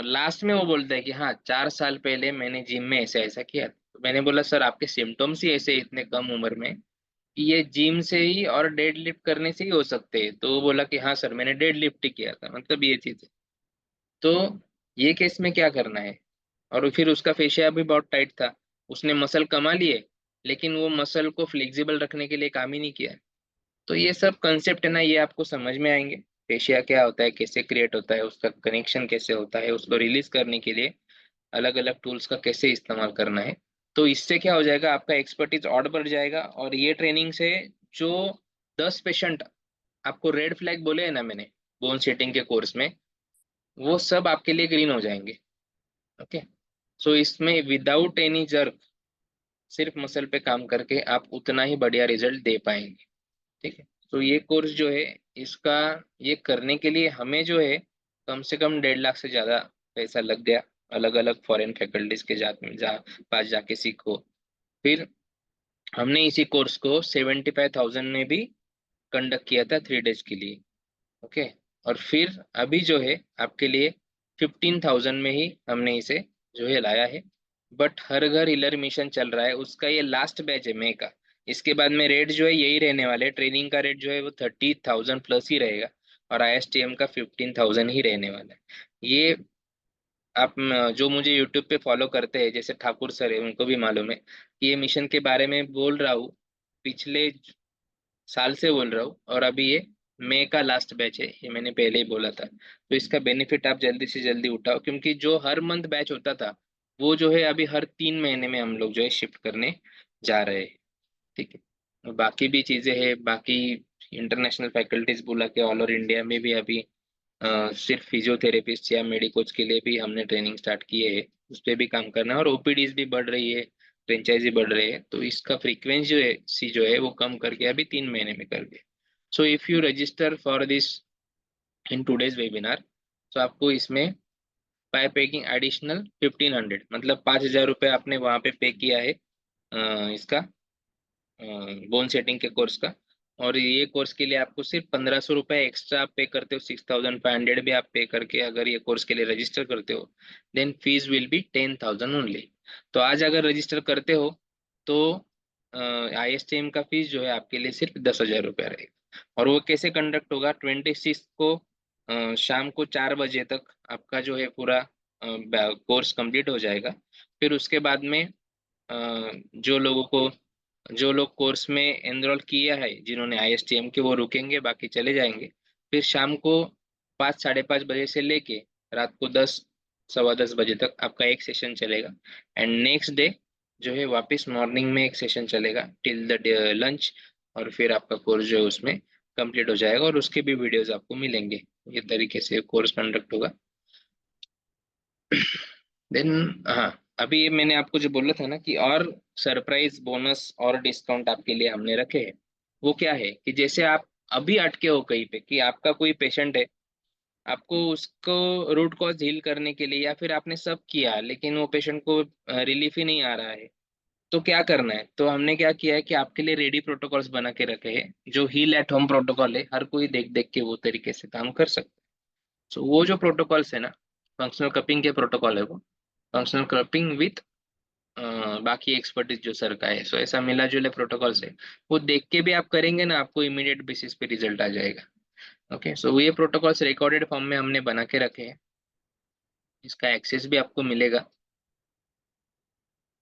लास्ट में वो बोलता है कि हाँ 4 साल पहले मैंने जिम में ऐसा ऐसा किया, तो मैंने बोला सर आपके सिम्टम्स ही ऐसे इतने कम उम्र में कि ये जिम से ही और डेड लिफ्ट करने से ही हो सकते हैं। तो वो बोला कि हाँ सर मैंने डेड लिफ्ट ही किया था, मतलब ये चीज है। तो ये केस में क्या करना है। और फिर उसका फेशिया भी बहुत टाइट था, उसने मसल कमा लिए, लेकिन वो मसल को फ्लेक्सिबल रखने के लिए काम ही नहीं किया। तो ये सब कंसेप्ट है ना, ये आपको समझ में आएंगे। फेशिया क्या होता है, कैसे क्रिएट होता है, उसका कनेक्शन कैसे होता है, उसको रिलीज करने के लिए अलग अलग टूल्स का कैसे इस्तेमाल करना है। तो इससे क्या हो जाएगा, आपका एक्सपर्टीज और बढ़ जाएगा। और ये ट्रेनिंग से जो 10 पेशेंट आपको रेड फ्लैग बोले है ना मैंने बोन सेटिंग के कोर्स में, वो सब आपके लिए ग्रीन हो जाएंगे। ओके। सो इसमें विदाउट एनी जर्क, सिर्फ मसल पे काम करके आप उतना ही बढ़िया रिजल्ट दे पाएंगे। ठीक है। तो ये कोर्स जो है, इसका ये करने के लिए हमें जो है कम से कम 1.5 लाख से ज्यादा पैसा लग गया। अलग अलग फॉरेन फैकल्टीज के पास जाके सीखो। फिर हमने इसी कोर्स को 75,000 में भी कंडक्ट किया था 3 डेज के लिए। ओके। और फिर अभी जो है आपके लिए 15,000 में ही हमने इसे जो है लाया है। बट हर घर इलर मिशन चल रहा है, उसका ये लास्ट बैच है मई का। इसके बाद में रेट जो है यही रहने वाले, ट्रेनिंग का रेट जो है वो 30,000 प्लस ही रहेगा, और आईएसटीएम का 15,000 ही रहने वाला है। ये आप जो मुझे यूट्यूब पे फॉलो करते हैं, जैसे ठाकुर सर है, उनको भी मालूम है कि ये मिशन के बारे में बोल रहा हूँ, पिछले साल से बोल रहा हूँ। और अभी ये मई का लास्ट बैच है, ये मैंने पहले ही बोला था। तो इसका बेनिफिट आप जल्दी से जल्दी उठाओ, क्योंकि जो हर मंथ बैच होता था, वो जो है अभी हर 3 महीने में हम लोग जो है शिफ्ट करने जा रहे हैं। ठीक है। और बाकी भी चीजें हैं, बाकी इंटरनेशनल फैकल्टीज बुला के ऑल ओवर इंडिया में भी अभी सिर्फ फिजियोथेरेपिस्ट या मेडिकोच के लिए भी हमने ट्रेनिंग स्टार्ट किए है, उस पर भी काम करना है। और ओपीडीज भी बढ़ रही है, फ्रेंचाइजी बढ़ रही है, तो इसका फ्रीक्वेंसी जो है सी जो है वो कम करके अभी 3 महीने में कर दिया। सो if you register for this in today's webinar, तो आपको इसमें बाय पेइंग एडिशनल 1500, मतलब 5,000 रुपये आपने वहाँ पे पे किया है इसका बोन सेटिंग के कोर्स का। और ये कोर्स के लिए आपको सिर्फ 1,500 रुपये एक्स्ट्रा आप पे करते हो, 6,500 भी आप पे करके अगर ये कोर्स के लिए रजिस्टर करते हो, then fees will be 10,000 only. तो आज अगर रजिस्टर करते हो तो ISTM का फीस जो है आपके लिए सिर्फ 10,000 रुपया रहेगा। और वो कैसे कंडक्ट होगा, 26 को शाम को 4 बजे तक आपका जो है पूरा कोर्स कंप्लीट हो जाएगा। फिर उसके बाद में जो लोगों को जो लोग कोर्स में एनरोल किया है जिन्होंने ISTM के, वो रुकेंगे, बाकी चले जाएंगे। फिर शाम को 5 साढ़े 5 बजे से लेके रात को 10 सवा 10 बजे तक आपका एक सेशन चलेगा। एंड नेक्स्ट डे जो है वापस मॉर्निंग में एक सेशन चलेगा टिल द लंच। और फिर आपका कोर्स जो है उसमें कंप्लीट हो जाएगा और उसके भी वीडियोस आपको मिलेंगे। ये तरीके से कोर्स कंडक्ट होगा। देन, हाँ, अभी ये मैंने आपको जो बोला था ना कि और सरप्राइज बोनस और डिस्काउंट आपके लिए हमने रखे हैं। वो क्या है कि जैसे आप अभी अटके हो कहीं पे कि आपका कोई पेशेंट है, आपको उसको रूट कॉज हील करने के लिए, या फिर आपने सब किया लेकिन वो पेशेंट को रिलीफ ही नहीं आ रहा है, तो क्या करना है। तो हमने क्या किया है कि आपके लिए रेडी प्रोटोकॉल्स बना के रखे हैं, जो हील एट होम प्रोटोकॉल है, हर कोई देख देख के वो तरीके से काम कर सकता है। सो वो जो प्रोटोकॉल्स है ना, फंक्शनल कपिंग के प्रोटोकॉल है वो। फंक्शनल कपिंग विथ बाकी एक्सपर्टीज जो सर का है, सो ऐसा मिला जुले प्रोटोकॉल्स है। वो देख के भी आप करेंगे ना, आपको इमीडिएट बेसिस पे रिजल्ट आ जाएगा। ओके, सो ये प्रोटोकॉल्स रिकॉर्डेड फॉर्म में हमने बना के रखे हैं, इसका एक्सेस भी आपको मिलेगा।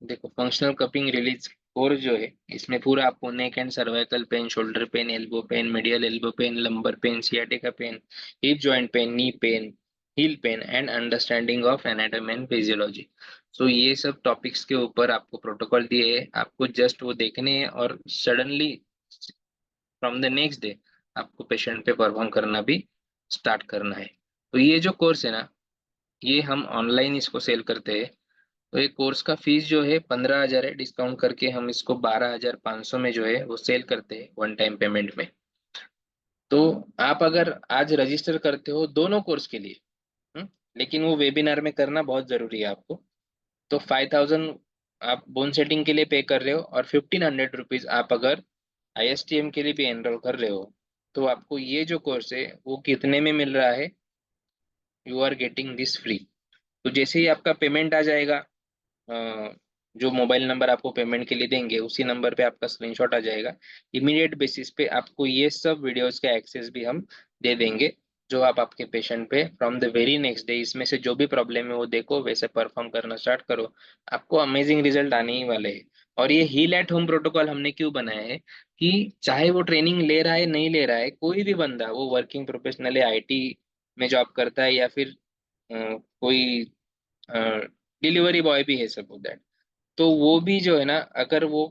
देखो, फंक्शनल कपिंग रिलीज कोर्स जो है, इसमें पूरा आपको neck and cervical pain, shoulder pain, elbow pain, medial elbow pain, lumbar pain, sciatica pain, hip joint pain, knee pain, heel pain and understanding of anatomy and physiology. So ये सब topics के ऊपर आपको प्रोटोकॉल दिए हैं, आपको just वो देखने हैं और suddenly from the next day आपको पेशेंट पे परफॉर्म करना भी स्टार्ट करना है। तो ये जो कोर्स है ना, ये हम ऑनलाइन इसको सेल करते हैं। तो ये कोर्स का फीस जो है 15,000 है, डिस्काउंट करके हम इसको 12,500 में जो है वो सेल करते हैं वन टाइम पेमेंट में। तो आप अगर आज रजिस्टर करते हो दोनों कोर्स के लिए, हम्म, लेकिन वो वेबिनार में करना बहुत जरूरी है आपको, तो 5,000 आप बोन सेटिंग के लिए पे कर रहे हो, और 1,500 रुपीज आप अगर ISTM के लिए भी एनरोल कर रहे हो, तो आपको ये जो कोर्स है वो कितने में मिल रहा है, you are getting this free. तो जैसे ही आपका पेमेंट आ जाएगा, अ, जो मोबाइल नंबर आपको पेमेंट के लिए देंगे उसी नंबर पे आपका स्क्रीनशॉट आ जाएगा। इमीडिएट बेसिस पे आपको ये सब वीडियोस का एक्सेस भी हम दे देंगे, जो आप आपके पेशेंट पे from the very next day इसमें से जो भी प्रॉब्लम है वो देखो, वैसे परफॉर्म करना स्टार्ट करो, आपको अमेजिंग रिजल्ट आने ही वाले हैं। और ये हील एट होम प्रोटोकॉल हमने क्यों बनाया है कि चाहे वो ट्रेनिंग ले रहा है नहीं ले रहा है, कोई भी बंदा, वो वर्किंग प्रोफेशनल है, IT में जॉब करता है, या फिर कोई डिलीवरी बॉय भी है, सपोज दैट, तो वो भी जो है ना, अगर वो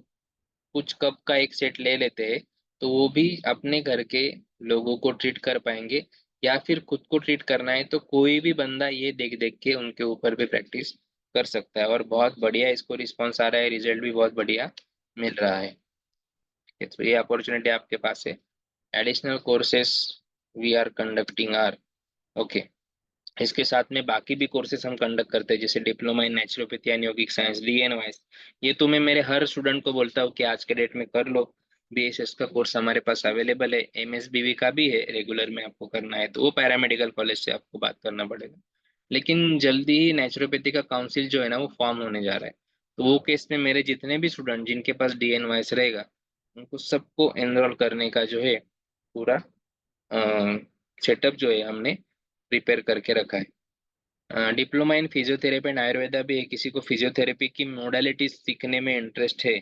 कुछ कप का एक सेट ले लेते हैं, तो वो भी अपने घर के लोगों को ट्रीट कर पाएंगे। या फिर खुद को ट्रीट करना है तो कोई भी बंदा ये देख देख के उनके ऊपर भी प्रैक्टिस कर सकता है, और बहुत बढ़िया इसको रिस्पॉन्स आ रहा है, रिजल्ट भी बहुत बढ़िया मिल रहा है। तो ये अपॉर्चुनिटी आपके पास है। Additional courses we are conducting are, okay, इसके साथ में बाकी भी कोर्सेज हम कंडक्ट करते हैं, जैसे diploma in naturopathy and yogic science, DNYS। ये तो मैं मेरे हर स्टूडेंट को बोलता हूँ कि आज के डेट में कर लो। BSS का कोर्स हमारे पास अवेलेबल है, MSBV का भी है, रेगुलर में आपको करना है तो वो पैरामेडिकल कॉलेज से आपको बात करना पड़ेगा। लेकिन जल्दी ही नेचुरोपैथी का काउंसिल जो है ना वो फॉर्म होने जा रहा है। तो वो केस में मेरे जितने भी स्टूडेंट जिनके पास DNYS रहेगा, उनको सबको एनरोल करने का जो है पूरा सेटअप जो है हमने प्रिपेयर करके रखा है। Diploma in physiotherapy and Ayurveda भी है, किसी को फिजियोथेरेपी की मोडालिटी सीखने में इंटरेस्ट है,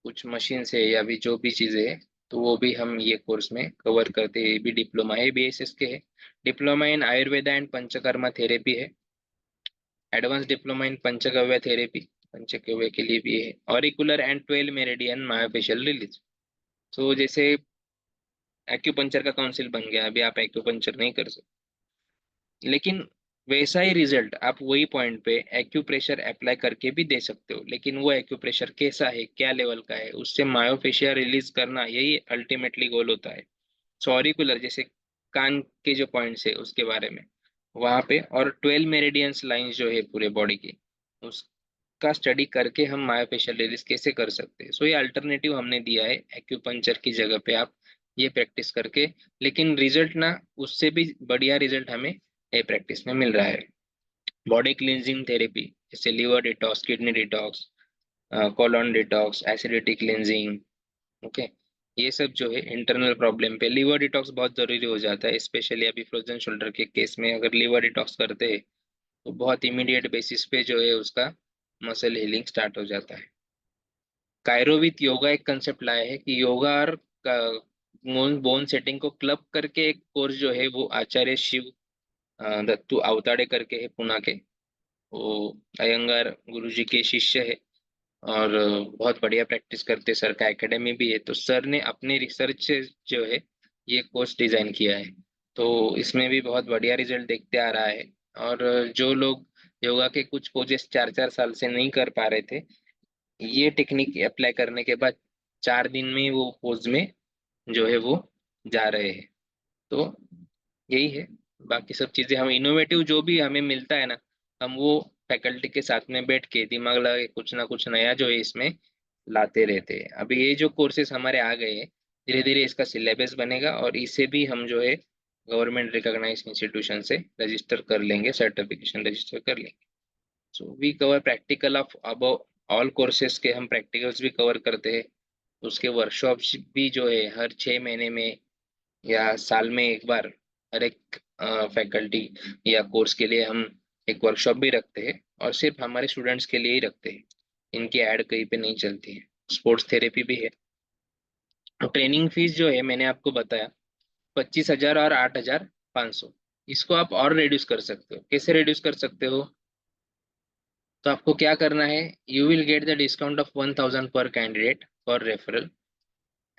कुछ मशीन से या भी जो भी चीज़ें है, तो वो भी हम ये कोर्स में कवर करते हैं। ये भी डिप्लोमा है, BSS के है। Diploma in Ayurveda and Panchakarma therapy है। Advance diploma in panchagavya therapy, panchagavya के लिए भी है। Auricular and 12 meridian myofascial release. तो जैसे एक्यूपंचर का काउंसिल बन गया, अभी आप एक्यूपंचर नहीं कर सकते, लेकिन वैसा ही रिजल्ट आप वही पॉइंट पे एक्यूप्रेशर अप्लाई करके भी दे सकते हो। लेकिन वो एक्यूप्रेशर कैसा है, क्या लेवल का है, उससे मायोफेशिया रिलीज करना, यही अल्टीमेटली गोल होता है। सॉरिकुलर जैसे कान के जो पॉइंट्स है उसके बारे में वहां पे, और 12 मेरिडियंस लाइंस जो है पूरे बॉडी की, उसका स्टडी करके हम मायोफेशियल रिलीज कैसे कर सकते हैं। सो ये अल्टरनेटिव हमने दिया है, एक्यूपंचर की जगह पे आप ये प्रैक्टिस करके, लेकिन रिजल्ट ना उससे भी बढ़िया रिजल्ट हमें ये प्रैक्टिस में मिल रहा है। बॉडी क्लींजिंग थेरेपी जैसे liver detox, kidney detox, colon detox, acidity cleansing. Okay, ये सब जो है इंटरनल प्रॉब्लम पे लिवर डिटॉक्स बहुत जरूरी हो जाता है, स्पेशली अभी फ्रोजन शोल्डर के केस में अगर लिवर डिटॉक्स करते हैं तो बहुत इमीडिएट बेसिस पे जो है उसका मसल हीलिंग स्टार्ट हो जाता है। कायरो विथ योगा एक कंसेप्ट लाया है कि योगा और बोन सेटिंग को क्लब करके एक कोर्स जो है वो आचार्य शिव दत्तू अवताड़े करके है पुणे के, वो अयंगार गुरु जी के शिष्य है और बहुत बढ़िया प्रैक्टिस करते, सर का एकेडमी भी है। तो सर ने अपने रिसर्च से जो है ये कोर्स डिजाइन किया है, तो इसमें भी बहुत बढ़िया रिजल्ट देखते आ रहा है। और जो लोग योगा के कुछ पोजेस 4-4 साल से नहीं कर पा रहे थे, ये टेक्निक अप्लाई करने के बाद 4 दिन में वो पोज में जो है वो जा रहे हैं। तो यही है, बाकी सब चीजें हम इनोवेटिव जो भी हमें मिलता है ना, हम वो फैकल्टी के साथ में बैठ के दिमाग लगा के कुछ ना कुछ नया जो है इसमें लाते रहते हैं। अभी ये जो कोर्सेज हमारे आ गए हैं, धीरे धीरे इसका सिलेबस बनेगा और इसे भी हम जो है गवर्नमेंट रिकॉग्नाइज्ड इंस्टीट्यूशन से रजिस्टर कर लेंगे, सर्टिफिकेशन रजिस्टर कर लेंगे। So we cover practical of above all courses के, हम प्रैक्टिकल्स भी कवर करते हैं। उसके वर्कशॉप्स भी जो है हर 6 महीने में या साल में एक बार हर एक फैकल्टी या कोर्स के लिए हम एक वर्कशॉप भी रखते हैं, और सिर्फ हमारे स्टूडेंट्स के लिए ही रखते हैं, इनकी ऐड कहीं पे नहीं चलती है। स्पोर्ट्स थेरेपी भी है। तो ट्रेनिंग फीस जो है मैंने आपको बताया 25,000 और 8,500। इसको आप और रिड्यूस कर सकते हो। कैसे रिड्यूस कर सकते हो? तो आपको क्या करना है, you will get the discount of 1,000 per candidate for referral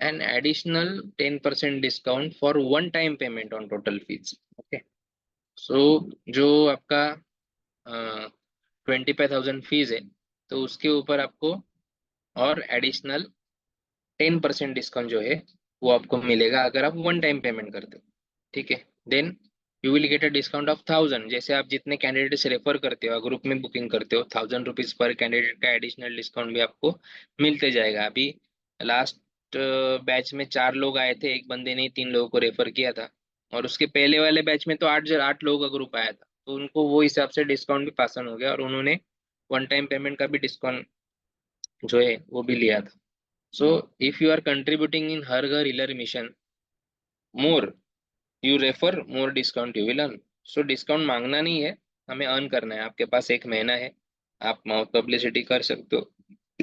and additional 10% discount for one time payment on total fees. Okay, so जो आपका 25,000 फीस है, तो उसके ऊपर आपको और एडिशनल 10% डिस्काउंट जो है वो आपको मिलेगा अगर आप वन टाइम पेमेंट करते हो। ठीक है, then you will get a discount of 1,000। जैसे आप जितने कैंडिडेट्स रेफर करते हो, ग्रुप में बुकिंग करते हो, 1,000 रुपीज पर कैंडिडेट का एडिशनल डिस्काउंट भी आपको मिलते जाएगा। अभी लास्ट बैच में 4 लोग आए थे, एक बंदे ने 3 लोगों को रेफर किया था, और उसके पहले वाले बैच में तो 8 लोगों का ग्रुप आया था, तो उनको वो हिसाब से डिस्काउंट भी पास ऑन हो गया और उन्होंने वन टाइम पेमेंट का भी डिस्काउंट जो है वो भी लिया था। So if you are contributing in Har Ghar healer mission more, you refer more discount you will earn. So discount मांगना नहीं है, हमें अर्न करना है। आपके पास एक महीना है, आप माउथ पब्लिसिटी कर सकते हो,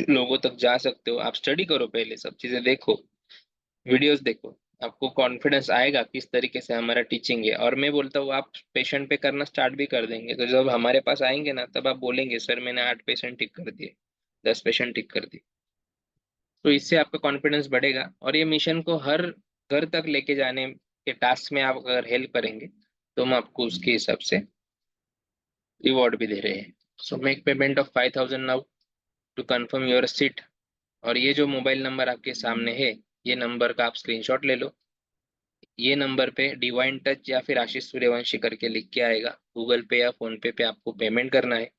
लोगों तक जा सकते हो। आप स्टडी करो, पहले सब चीजें देखो, वीडियोस देखो, आपको कॉन्फिडेंस आएगा किस तरीके से हमारा टीचिंग है। और मैं बोलता हूँ आप पेशेंट पे करना स्टार्ट भी कर देंगे, तो जब हमारे पास आएंगे ना तब आप बोलेंगे सर मैंने 8 पेशेंट ठीक कर दिए, 10 पेशेंट ठीक कर दिए। तो इससे आपका कॉन्फिडेंस बढ़ेगा, और ये मिशन को हर घर तक लेके जाने के टास्क में आप अगर हेल्प करेंगे तो हम आपको उसके हिसाब से रिवॉर्ड भी दे रहे हैं। So make payment of 5,000 now to confirm your seat. और ये जो मोबाइल नंबर आपके सामने है, ये नंबर का आप स्क्रीनशॉट ले लो। ये नंबर पे डिवाइन टच या फिर आशीष सूर्यवंशी करके लिख के आएगा, गूगल पे या फोन पे आपको पेमेंट करना है।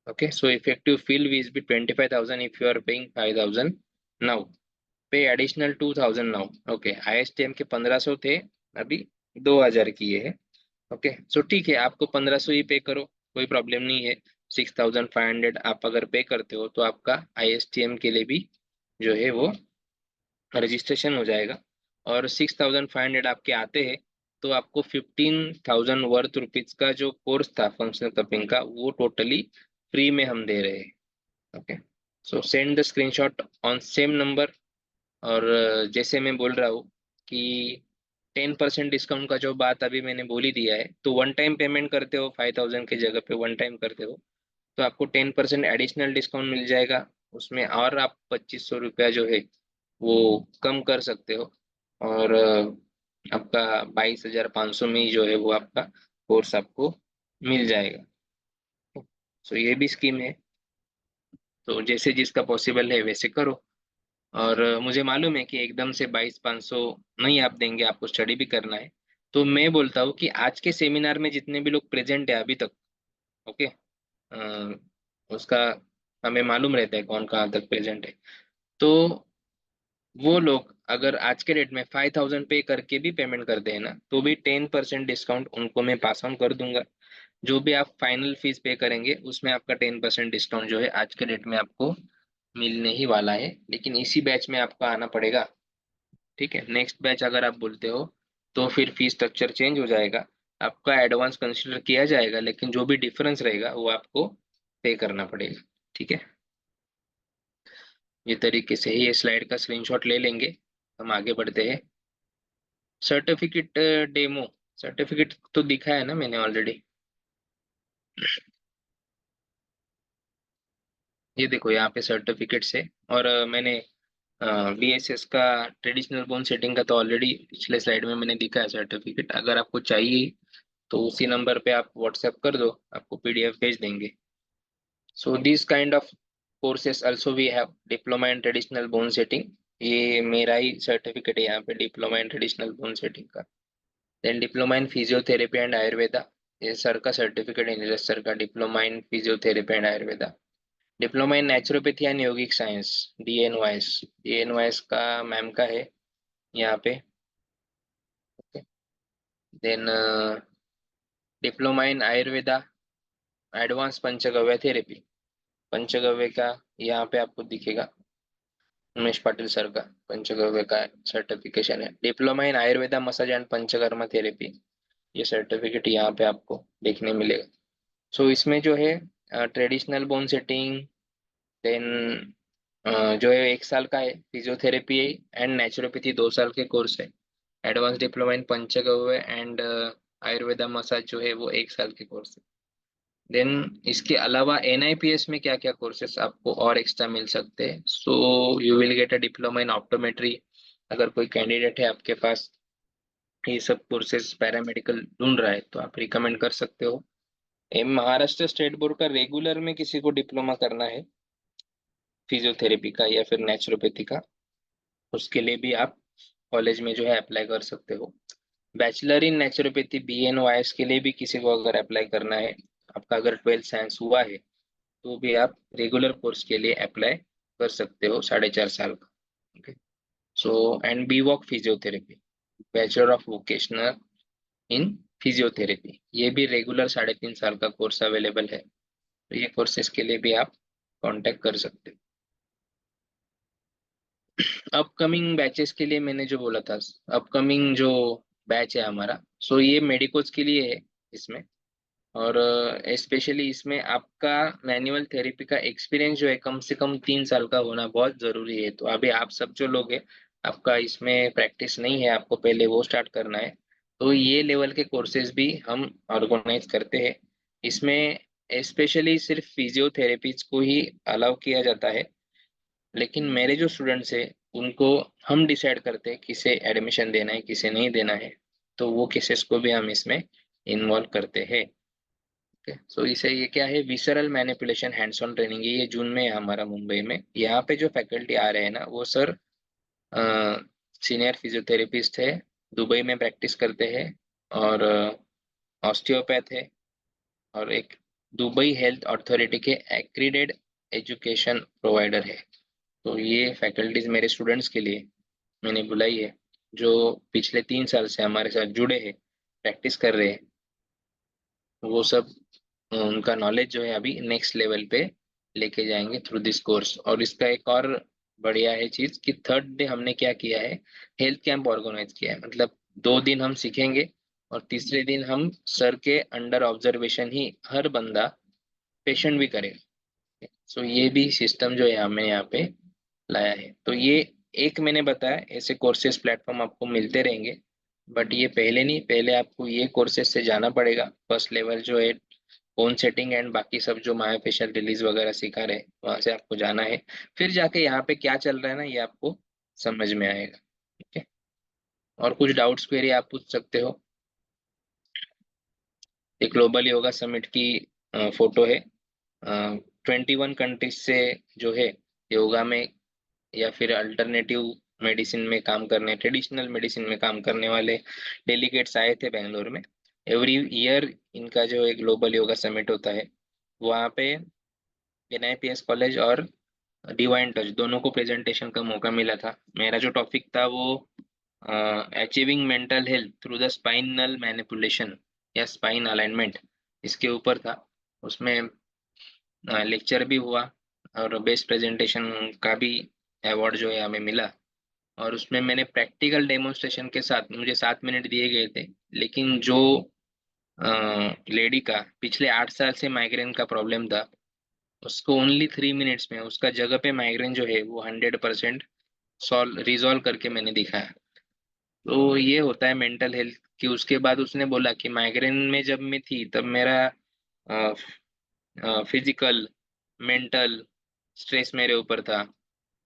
Okay, so effective fees will be 25,000 if you are paying 5,000 now, pay additional 2,000 now. Okay, ISTM के 1,500 थे, अभी 2,000 किए हैं। ओके, सो ठीक है, आपको 1,500 ही पे करो, कोई प्रॉब्लम नहीं है। 6,500 आप अगर पे करते हो तो आपका आईएसटीएम के लिए भी जो है वो रजिस्ट्रेशन हो जाएगा। और 6,500 आपके आते हैं तो आपको 15,000 वर्थ रुपीज का जो कोर्स था फंक्शनल कपिंग का, वो टोटली फ्री में हम दे रहे हैं। Okay, so send the screenshot on same number. और जैसे मैं बोल रहा हूँ कि 10% डिस्काउंट का जो बात अभी मैंने बोल ही दिया है, तो वन टाइम पेमेंट करते हो 5,000 की जगह पे वन टाइम करते हो तो आपको 10% एडिशनल डिस्काउंट मिल जाएगा उसमें, और आप 2,500 रुपया जो है वो कम कर सकते हो। और आपका 22,500 में ही जो है वो आपका कोर्स आपको मिल जाएगा। सो ये भी स्कीम है, तो जैसे जिसका पॉसिबल है वैसे करो। और मुझे मालूम है कि एकदम से 22,500 नहीं आप देंगे, आपको स्टडी भी करना है। तो मैं बोलता हूँ कि आज के सेमिनार में जितने भी लोग प्रेजेंट है अभी तक, ओके, उसका हमें मालूम रहता है कौन कहाँ तक प्रेजेंट है। तो वो लोग अगर आज के डेट में 5,000 पे करके भी पेमेंट करते हैं ना, तो भी 10% डिस्काउंट उनको मैं पास ऑन कर दूंगा। जो भी आप फाइनल फीस पे करेंगे उसमें आपका 10% डिस्काउंट जो है आज के डेट में आपको मिलने ही वाला है, लेकिन इसी बैच में आपको आना पड़ेगा। ठीक है, नेक्स्ट बैच अगर आप बोलते हो तो फिर फीस स्ट्रक्चर चेंज हो जाएगा, आपका एडवांस कंसिडर किया जाएगा, लेकिन जो भी डिफरेंस रहेगा वो आपको पे करना पड़ेगा। ठीक है, ये तरीके से ही ये स्लाइड का स्क्रीनशॉट ले लेंगे, हम आगे बढ़ते हैं। सर्टिफिकेट डेमो, सर्टिफिकेट तो दिखा है ना मैंने ऑलरेडी। ये देखो यहाँ पे सर्टिफिकेट्स है, और मैंने बीएसएस का ट्रेडिशनल बोन सेटिंग का तो ऑलरेडी पिछले स्लाइड में मैंने दिखा है सर्टिफिकेट। अगर आपको चाहिए तो उसी नंबर पे आप व्हाट्सएप कर दो, आपको पीडीएफ भेज देंगे। So this kind of courses also we have, diploma in traditional bone setting, ये मेरा ही सर्टिफिकेट है यहाँ पे diploma in traditional bone setting का। Then diploma in physiotherapy and Ayurveda, ये सर का सर्टिफिकेट है, नीरज सर का, diploma in physiotherapy and Ayurveda. Diploma in naturopathy and yogic science, DNYS, DNYS का मैम का है यहाँ पे। Then diploma in Ayurveda advance panchagavya therapy, पंचगव्य का यहाँ पे आपको दिखेगा, उमेश पाटिल सर का पंचगव्य का सर्टिफिकेशन है। Diploma in Ayurveda massage and Panchakarma therapy, ये सर्टिफिकेट यहाँ पे आपको देखने मिलेगा। सो इसमें जो है ट्रेडिशनल बोन सेटिंग, देन जो है 1 साल का है, फिजियोथेरेपी एंड नेचुरोपैथी 2 साल के कोर्स है, advance diploma in panchagavya and Ayurveda massage जो है वो 1 साल के कोर्स है। देन इसके अलावा एनआईपीएस में क्या क्या कोर्सेस आपको और एक्स्ट्रा मिल सकते हैं, so you will get a diploma in optometry. अगर कोई कैंडिडेट है आपके पास ये सब कोर्सेज पैरामेडिकल ढूंढ रहा है तो आप रिकमेंड कर सकते हो। महाराष्ट्र स्टेट बोर्ड का रेगुलर में किसी को डिप्लोमा करना है फिजियोथेरेपी का या फिर नेचुरोपैथी का, उसके लिए भी आप कॉलेज में जो है अप्लाई कर सकते हो। बैचलर इन नेचुरोपैथी बीएनवाईएस के लिए भी किसी को अगर अप्लाई करना है, आपका अगर 12th साइंस हुआ है तो भी आप रेगुलर कोर्स के लिए अप्लाई कर सकते हो, 4.5 साल का। Okay, so and B voc physiotherapy, bachelor of vocational in physiotherapy, ये भी रेगुलर 3.5 साल का कोर्स अवेलेबल है, तो ये कोर्सेज के लिए भी आप कांटेक्ट कर सकते हो। अपकमिंग बैचेस के लिए मैंने जो बोला था, अपकमिंग जो बैच है हमारा, सो ये मेडिकोज के लिए है इसमें, और स्पेशली इसमें आपका मैनुअल थेरेपी का एक्सपीरियंस जो है कम से कम 3 साल का होना बहुत जरूरी है। तो अभी आप सब जो लोग हैं, आपका इसमें प्रैक्टिस नहीं है, आपको पहले वो स्टार्ट करना है, तो ये लेवल के कोर्सेज भी हम ऑर्गेनाइज करते हैं। इसमें स्पेशली सिर्फ फिजियोथेरेपीज को ही अलाउ किया जाता है, लेकिन मेरे जो स्टूडेंट्स हैं उनको हम डिसाइड करते हैं किसे एडमिशन देना है किसे नहीं देना है, तो वो केसेस को भी हम इसमें इन्वॉल्व करते हैं। ओके, सो इसे ये क्या है, visceral manipulation hands on training, ये जून में है हमारा मुंबई में। यहाँ पे जो फैकल्टी आ रहे हैं ना वो सर सीनियर फिजियोथेरेपिस्ट है, दुबई में प्रैक्टिस करते हैं, और ऑस्टियोपैथ है, और एक दुबई हेल्थ अथॉरिटी के एक्रीडेड एजुकेशन प्रोवाइडर है। तो ये फैकल्टीज मेरे स्टूडेंट्स के लिए मैंने बुलाई है, जो पिछले 3 साल से हमारे साथ जुड़े हैं, प्रैक्टिस कर रहे हैं। वो सब उनका नॉलेज जो है अभी नेक्स्ट लेवल पे लेके जाएंगे थ्रू दिस कोर्स। और इसका एक और बढ़िया है चीज कि 3rd डे हमने क्या किया है, हेल्थ कैंप ऑर्गेनाइज किया है, मतलब 2 दिन हम सीखेंगे और तीसरे दिन हम सर के अंडर ऑब्जर्वेशन ही हर बंदा पेशेंट भी करेगा। सो ये भी सिस्टम जो है हमने यहाँ पे लाया है। तो ये एक मैंने बताया, ऐसे कोर्सेज प्लेटफॉर्म आपको मिलते रहेंगे, बट ये पहले नहीं, पहले आपको ये कोर्सेज से जाना पड़ेगा। फर्स्ट लेवल जो है फोन सेटिंग एंड बाकी सब जो माया फेशियल रिलीज वगैरह सिखा रहे हैं वहां से आपको जाना है, फिर जाके यहाँ पे क्या चल रहा है ना ये आपको समझ में आएगा। ठीक है, और कुछ डाउट्स क्वेरी आप पूछ सकते हो। ये ग्लोबल योगा समिट की फोटो है, 21 कंट्रीज से जो है योगा में या फिर अल्टरनेटिव मेडिसिन में काम करने, ट्रेडिशनल मेडिसिन में काम करने वाले डेलीगेट्स आए थे बेंगलोर में। एवरी ईयर इनका जो एक ग्लोबल योगा समिट होता है, वहाँ पे एनआईपीएस कॉलेज और डिवाइन टच दोनों को प्रेजेंटेशन का मौका मिला था। मेरा जो टॉपिक था वो achieving mental health through the spinal manipulation या स्पाइन अलाइनमेंट, इसके ऊपर था। उसमें लेक्चर भी हुआ और बेस्ट प्रेजेंटेशन का भी अवार्ड जो है हमें मिला। और उसमें मैंने प्रैक्टिकल डेमोन्स्ट्रेशन के साथ, मुझे 7 मिनट दिए गए थे, लेकिन जो लेडी का पिछले 8 साल से माइग्रेन का प्रॉब्लम था, उसको ओनली 3 मिनट्स में उसका जगह पे माइग्रेन जो है वो 100% सॉल्व रिजॉल्व करके मैंने दिखाया। तो ये होता है मेंटल हेल्थ की। उसके बाद उसने बोला कि माइग्रेन में जब मैं थी तब मेरा फिजिकल, मेंटल स्ट्रेस मेरे ऊपर था।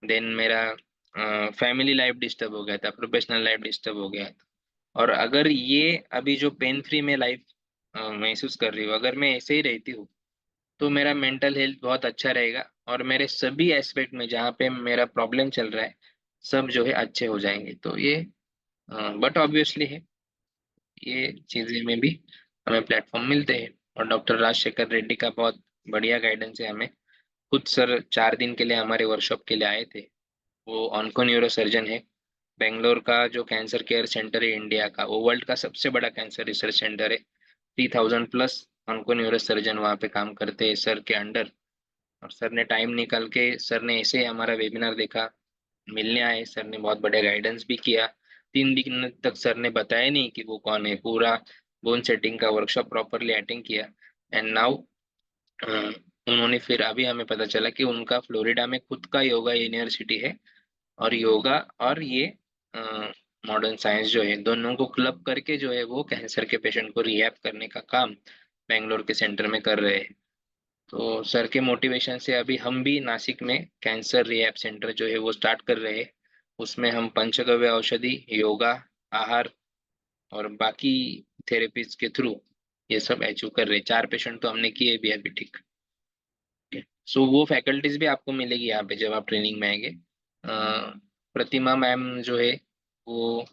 देन मेरा फैमिली लाइफ डिस्टर्ब हो गया था, प्रोफेशनल लाइफ डिस्टर्ब हो गया था। और अगर ये अभी जो पेन फ्री में लाइफ महसूस कर रही हूँ, अगर मैं ऐसे ही रहती हूँ तो मेरा मेंटल हेल्थ बहुत अच्छा रहेगा और मेरे सभी एस्पेक्ट में जहाँ पे मेरा प्रॉब्लम चल रहा है सब जो है अच्छे हो जाएंगे। तो ये बट ऑब्वियसली है, ये चीजें में भी हमें प्लेटफॉर्म मिलते हैं। और डॉक्टर राजशेखर रेड्डी का बहुत बढ़िया गाइडेंस है हमें। खुद सर 4 दिन के लिए हमारे वर्कशॉप के लिए आए थे। वो ऑन्को न्यूरो सर्जन है। बेंगलोर का जो कैंसर केयर सेंटर है इंडिया का, वो वर्ल्ड का सबसे बड़ा कैंसर रिसर्च सेंटर है। 3000+ ऑन्को न्यूरो सर्जन वहाँ पे काम करते हैं सर के अंडर। और सर ने टाइम निकाल के, सर ने ऐसे ही हमारा वेबिनार देखा, मिलने आए। सर ने बहुत बढ़िया गाइडेंस भी किया। 3 दिन तक सर ने बताया नहीं कि वो कौन है, पूरा बोन सेटिंग का वर्कशॉप प्रॉपरली अटेंड किया। एंड नाउ उन्होंने फिर अभी हमें पता चला कि उनका फ्लोरिडा में खुद का योगा यूनिवर्सिटी है। और योगा और ये मॉडर्न साइंस जो है दोनों को क्लब करके जो है वो कैंसर के पेशेंट को रिहैब करने का काम बेंगलोर के सेंटर में कर रहे हैं। तो सर के मोटिवेशन से अभी हम भी नासिक में कैंसर रिहैब सेंटर जो है वो स्टार्ट कर रहे हैं। उसमें हम पंचगव्य औषधि, योगा, आहार और बाकी थेरेपीज के थ्रू ये सब अचीव कर रहे हैं। 4 पेशेंट तो हमने किए भी अभी, ठीक। सो वो फैकल्टीज भी आपको मिलेगी यहाँ पे जब आप ट्रेनिंग में आएंगे। प्रतिमा मैम जो है वो,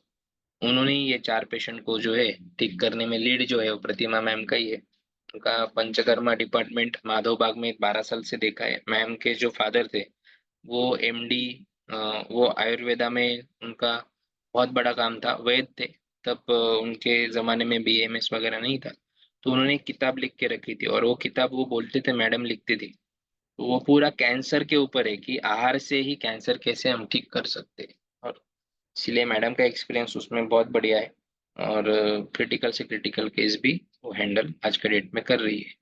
उन्होंने ही ये 4 पेशेंट को जो है ठीक करने में लीड जो है वो प्रतिमा मैम का ही है। उनका पंचकर्मा डिपार्टमेंट माधव बाग में 12 साल से देखा है। मैम के जो फादर थे वो एमडी, वो आयुर्वेदा में उनका बहुत बड़ा काम था, वैद्य थे। तब उनके जमाने में बीएमएस वगैरह नहीं था। तो उन्होंने एक किताब लिख के रखी थी और वो किताब वो बोलते थे, मैडम लिखती थी, तो वो पूरा कैंसर के ऊपर है कि आहार से ही कैंसर कैसे हम ठीक कर सकते हैं। और इसलिए मैडम का एक्सपीरियंस उसमें बहुत बढ़िया है। और क्रिटिकल से क्रिटिकल केस भी वो हैंडल आज के डेट में कर रही है।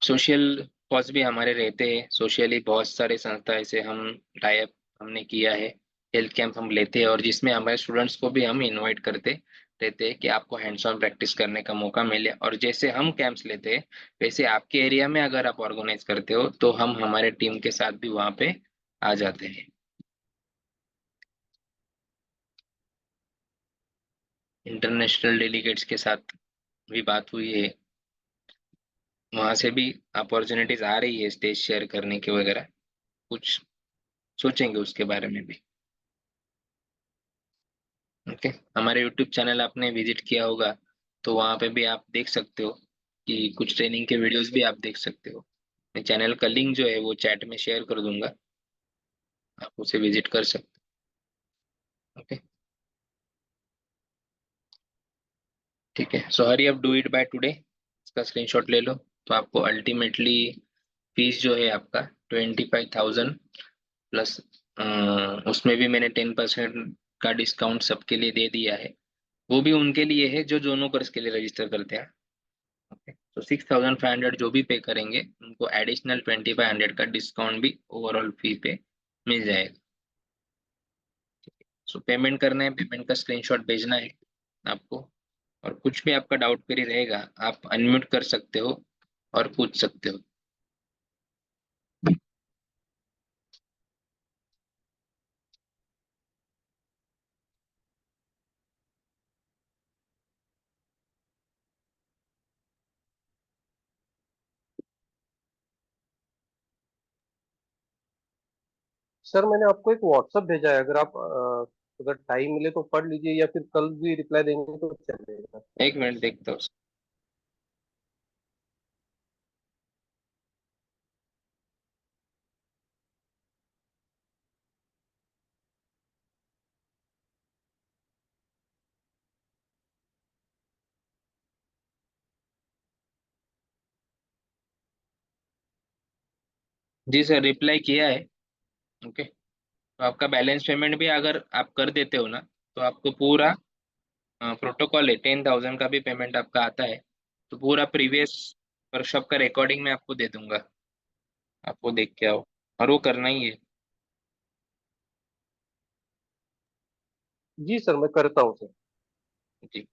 सोशल कॉज भी हमारे रहते हैं। सोशली बहुत सारे संस्था ऐसे हम टाइप हमने किया है। हेल्थ कैंप हम लेते हैं और जिसमें हमारे स्टूडेंट्स को भी हम इनवाइट करते रहते हैं कि आपको हैंड्स ऑन प्रैक्टिस करने का मौका मिले। और जैसे हम कैंप्स लेते हैं वैसे आपके एरिया में अगर आप ऑर्गेनाइज करते हो तो हम हमारे टीम के साथ भी वहाँ पे आ जाते हैं। इंटरनेशनल डेलीगेट्स के साथ भी बात हुई है। वहाँ से भी अपॉर्चुनिटीज आ रही है स्टेज शेयर करने की वगैरह। कुछ सोचेंगे उसके बारे में भी। ओके। हमारे यूट्यूब चैनल आपने विजिट किया होगा तो वहाँ पे भी आप देख सकते हो कि कुछ ट्रेनिंग के वीडियोस भी आप देख सकते हो। मैं चैनल का लिंक जो है वो चैट में शेयर कर दूंगा, आप उसे विजिट कर सकते हो। ओके। ठीक है, so hurry up, do it by today. इसका स्क्रीनशॉट ले लो। तो आपको अल्टीमेटली फीस जो है आपका 25,000 प्लस, उसमें भी मैंने 10% का डिस्काउंट सबके लिए दे दिया है। वो भी उनके लिए है जो दोनों कोर्स के लिए रजिस्टर करते हैं। ओके, तो 6,500 जो भी पे करेंगे उनको एडिशनल 2,500 का डिस्काउंट भी ओवरऑल फी पे मिल जाएगा। सो पेमेंट करना है, पेमेंट का स्क्रीनशॉट भेजना है आपको। और कुछ भी आपका डाउट क्वेरी रहेगा आप अनम्यूट कर सकते हो और पूछ सकते हो। सर मैंने आपको एक व्हाट्सएप भेजा है, अगर आप अगर टाइम मिले तो पढ़ लीजिए या फिर कल भी रिप्लाई देंगे तो चलेगा। एक मिनट देखता हूँ। जी सर, रिप्लाई किया है। ओके, तो आपका बैलेंस पेमेंट भी अगर आप कर देते हो ना, तो आपको पूरा प्रोटोकॉल है, 10,000 का भी पेमेंट आपका आता है, तो पूरा प्रीवियस वर्कशॉप का रिकॉर्डिंग मैं आपको दे दूंगा, आपको देख के आओ, और वो करना ही है। जी सर, मैं करता हूँ सर। जी।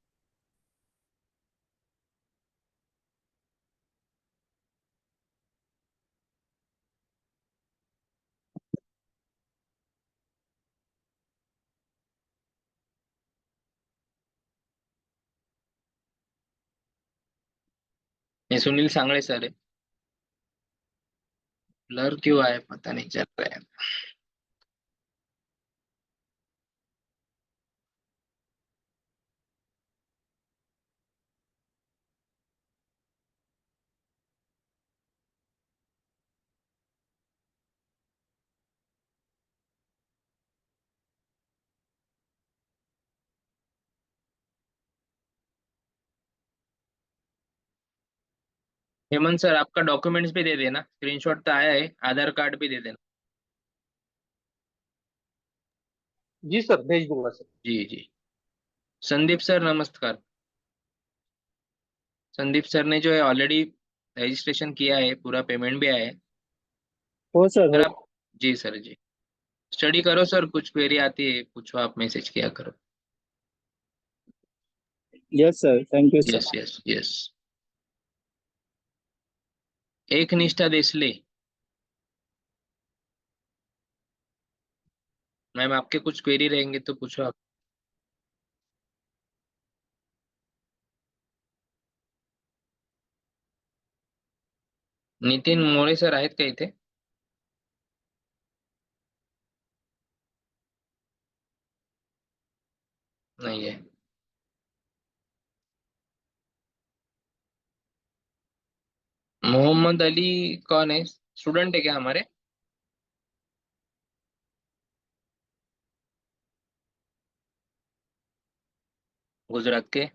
ये सुनील सांगळे सर है। ब्लर क्यों आया पता नहीं चल रहा है। हेमंत सर, आपका डॉक्यूमेंट्स भी दे देना, स्क्रीनशॉट तो आया है, आधार कार्ड भी दे देना। जी सर, भेज दूंगा सर। जी जी। संदीप सर नमस्कार। संदीप सर ने जो है ऑलरेडी रजिस्ट्रेशन किया है, पूरा पेमेंट भी आया है। हो सर, सर हो। आप, जी सर जी, स्टडी करो सर, कुछ क्वेरी आती है पूछो, आप मैसेज किया करो। Yes sir, thank you yes sir. Yes yes. एक निष्ठा देसले। मैम, आपके कुछ क्वेरी रहेंगे तो पूछो आप। नितीन मोरे सर आहेत का इथे? नहीं है। मोहम्मद अली कौन है? स्टूडेंट है क्या हमारे? गुजरात के?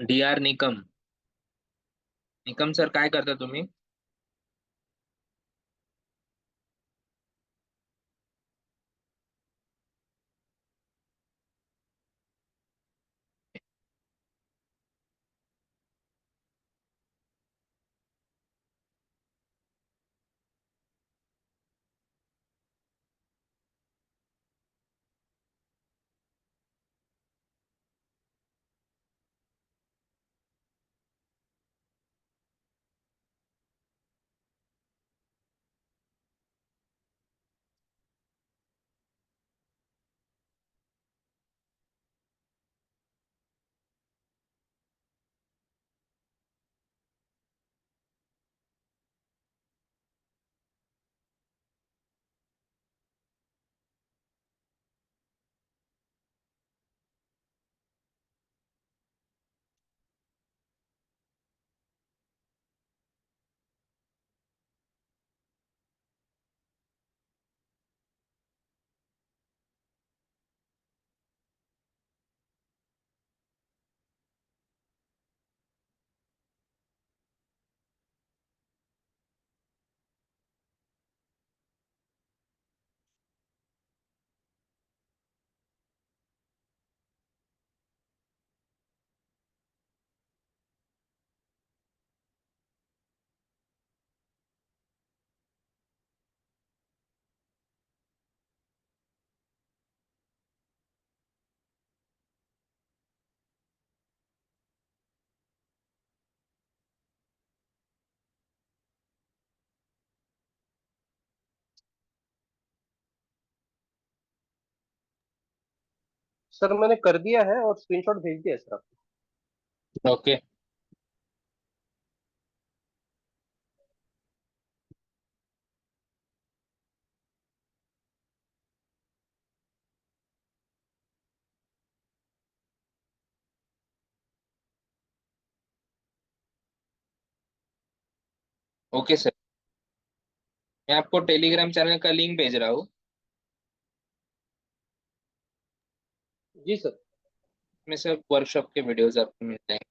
DR निकम। निकम सर, काय करता तुम्ही? सर मैंने कर दिया है और स्क्रीनशॉट भेज दिया है सर आपको। ओके। ओके सर, मैं आपको टेलीग्राम चैनल का लिंक भेज रहा हूँ। जी सर। में सब वर्कशॉप के वीडियोस आपको मिल जाएंगे।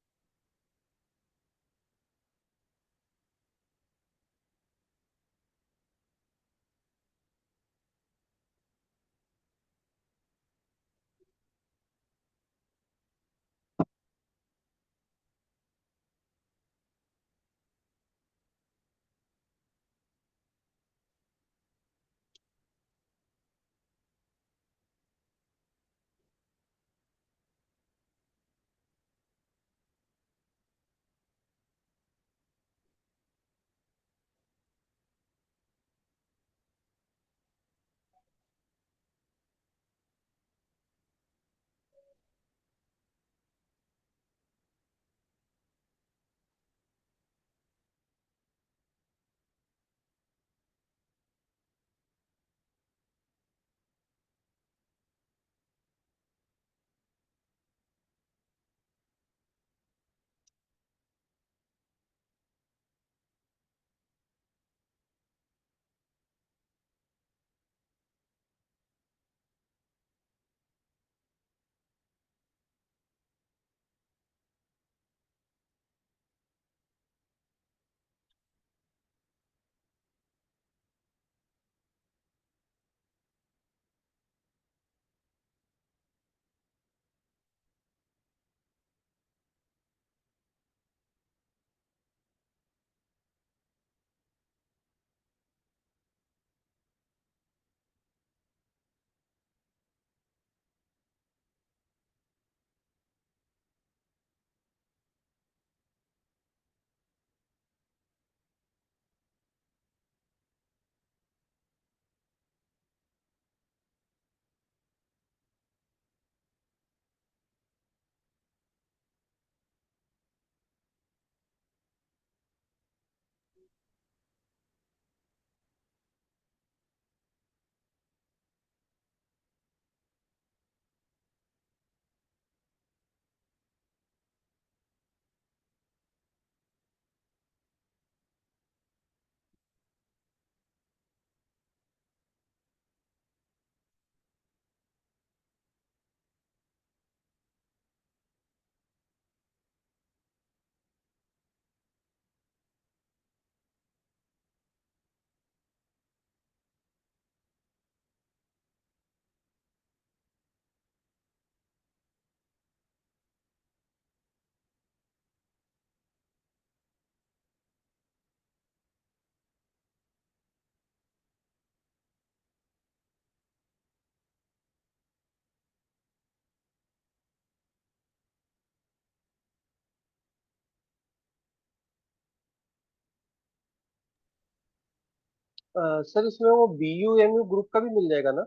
सर इसमें वो BUMU ग्रुप का भी मिल जाएगा ना?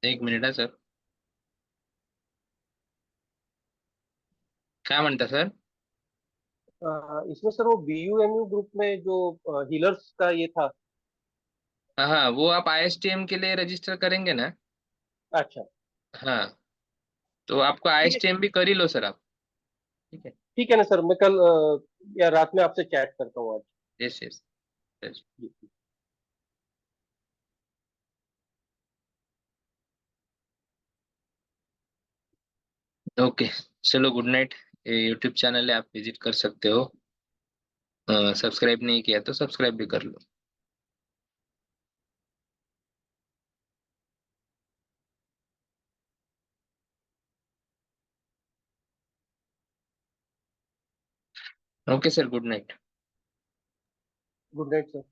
एक मिनिट है सर, काय म्हणता सर? इसमें सर वो BUMU ग्रुप में जो हीलर्स का ये था। हाँ हाँ, वो आप ISTM के लिए रजिस्टर करेंगे ना? अच्छा। हाँ, तो आपको ठीक है। ISTM भी कर ही लो सर आप। ठीक है। ठीक है ना सर, मैं कल या रात में आपसे चैट करता हूँ आज। Yes yes. जी। ओके, चलो गुड नाइट। ये यूट्यूब चैनल है, आप विजिट कर सकते हो। सब्सक्राइब नहीं किया तो सब्सक्राइब भी कर लो। Okay sir, good night. Good night sir.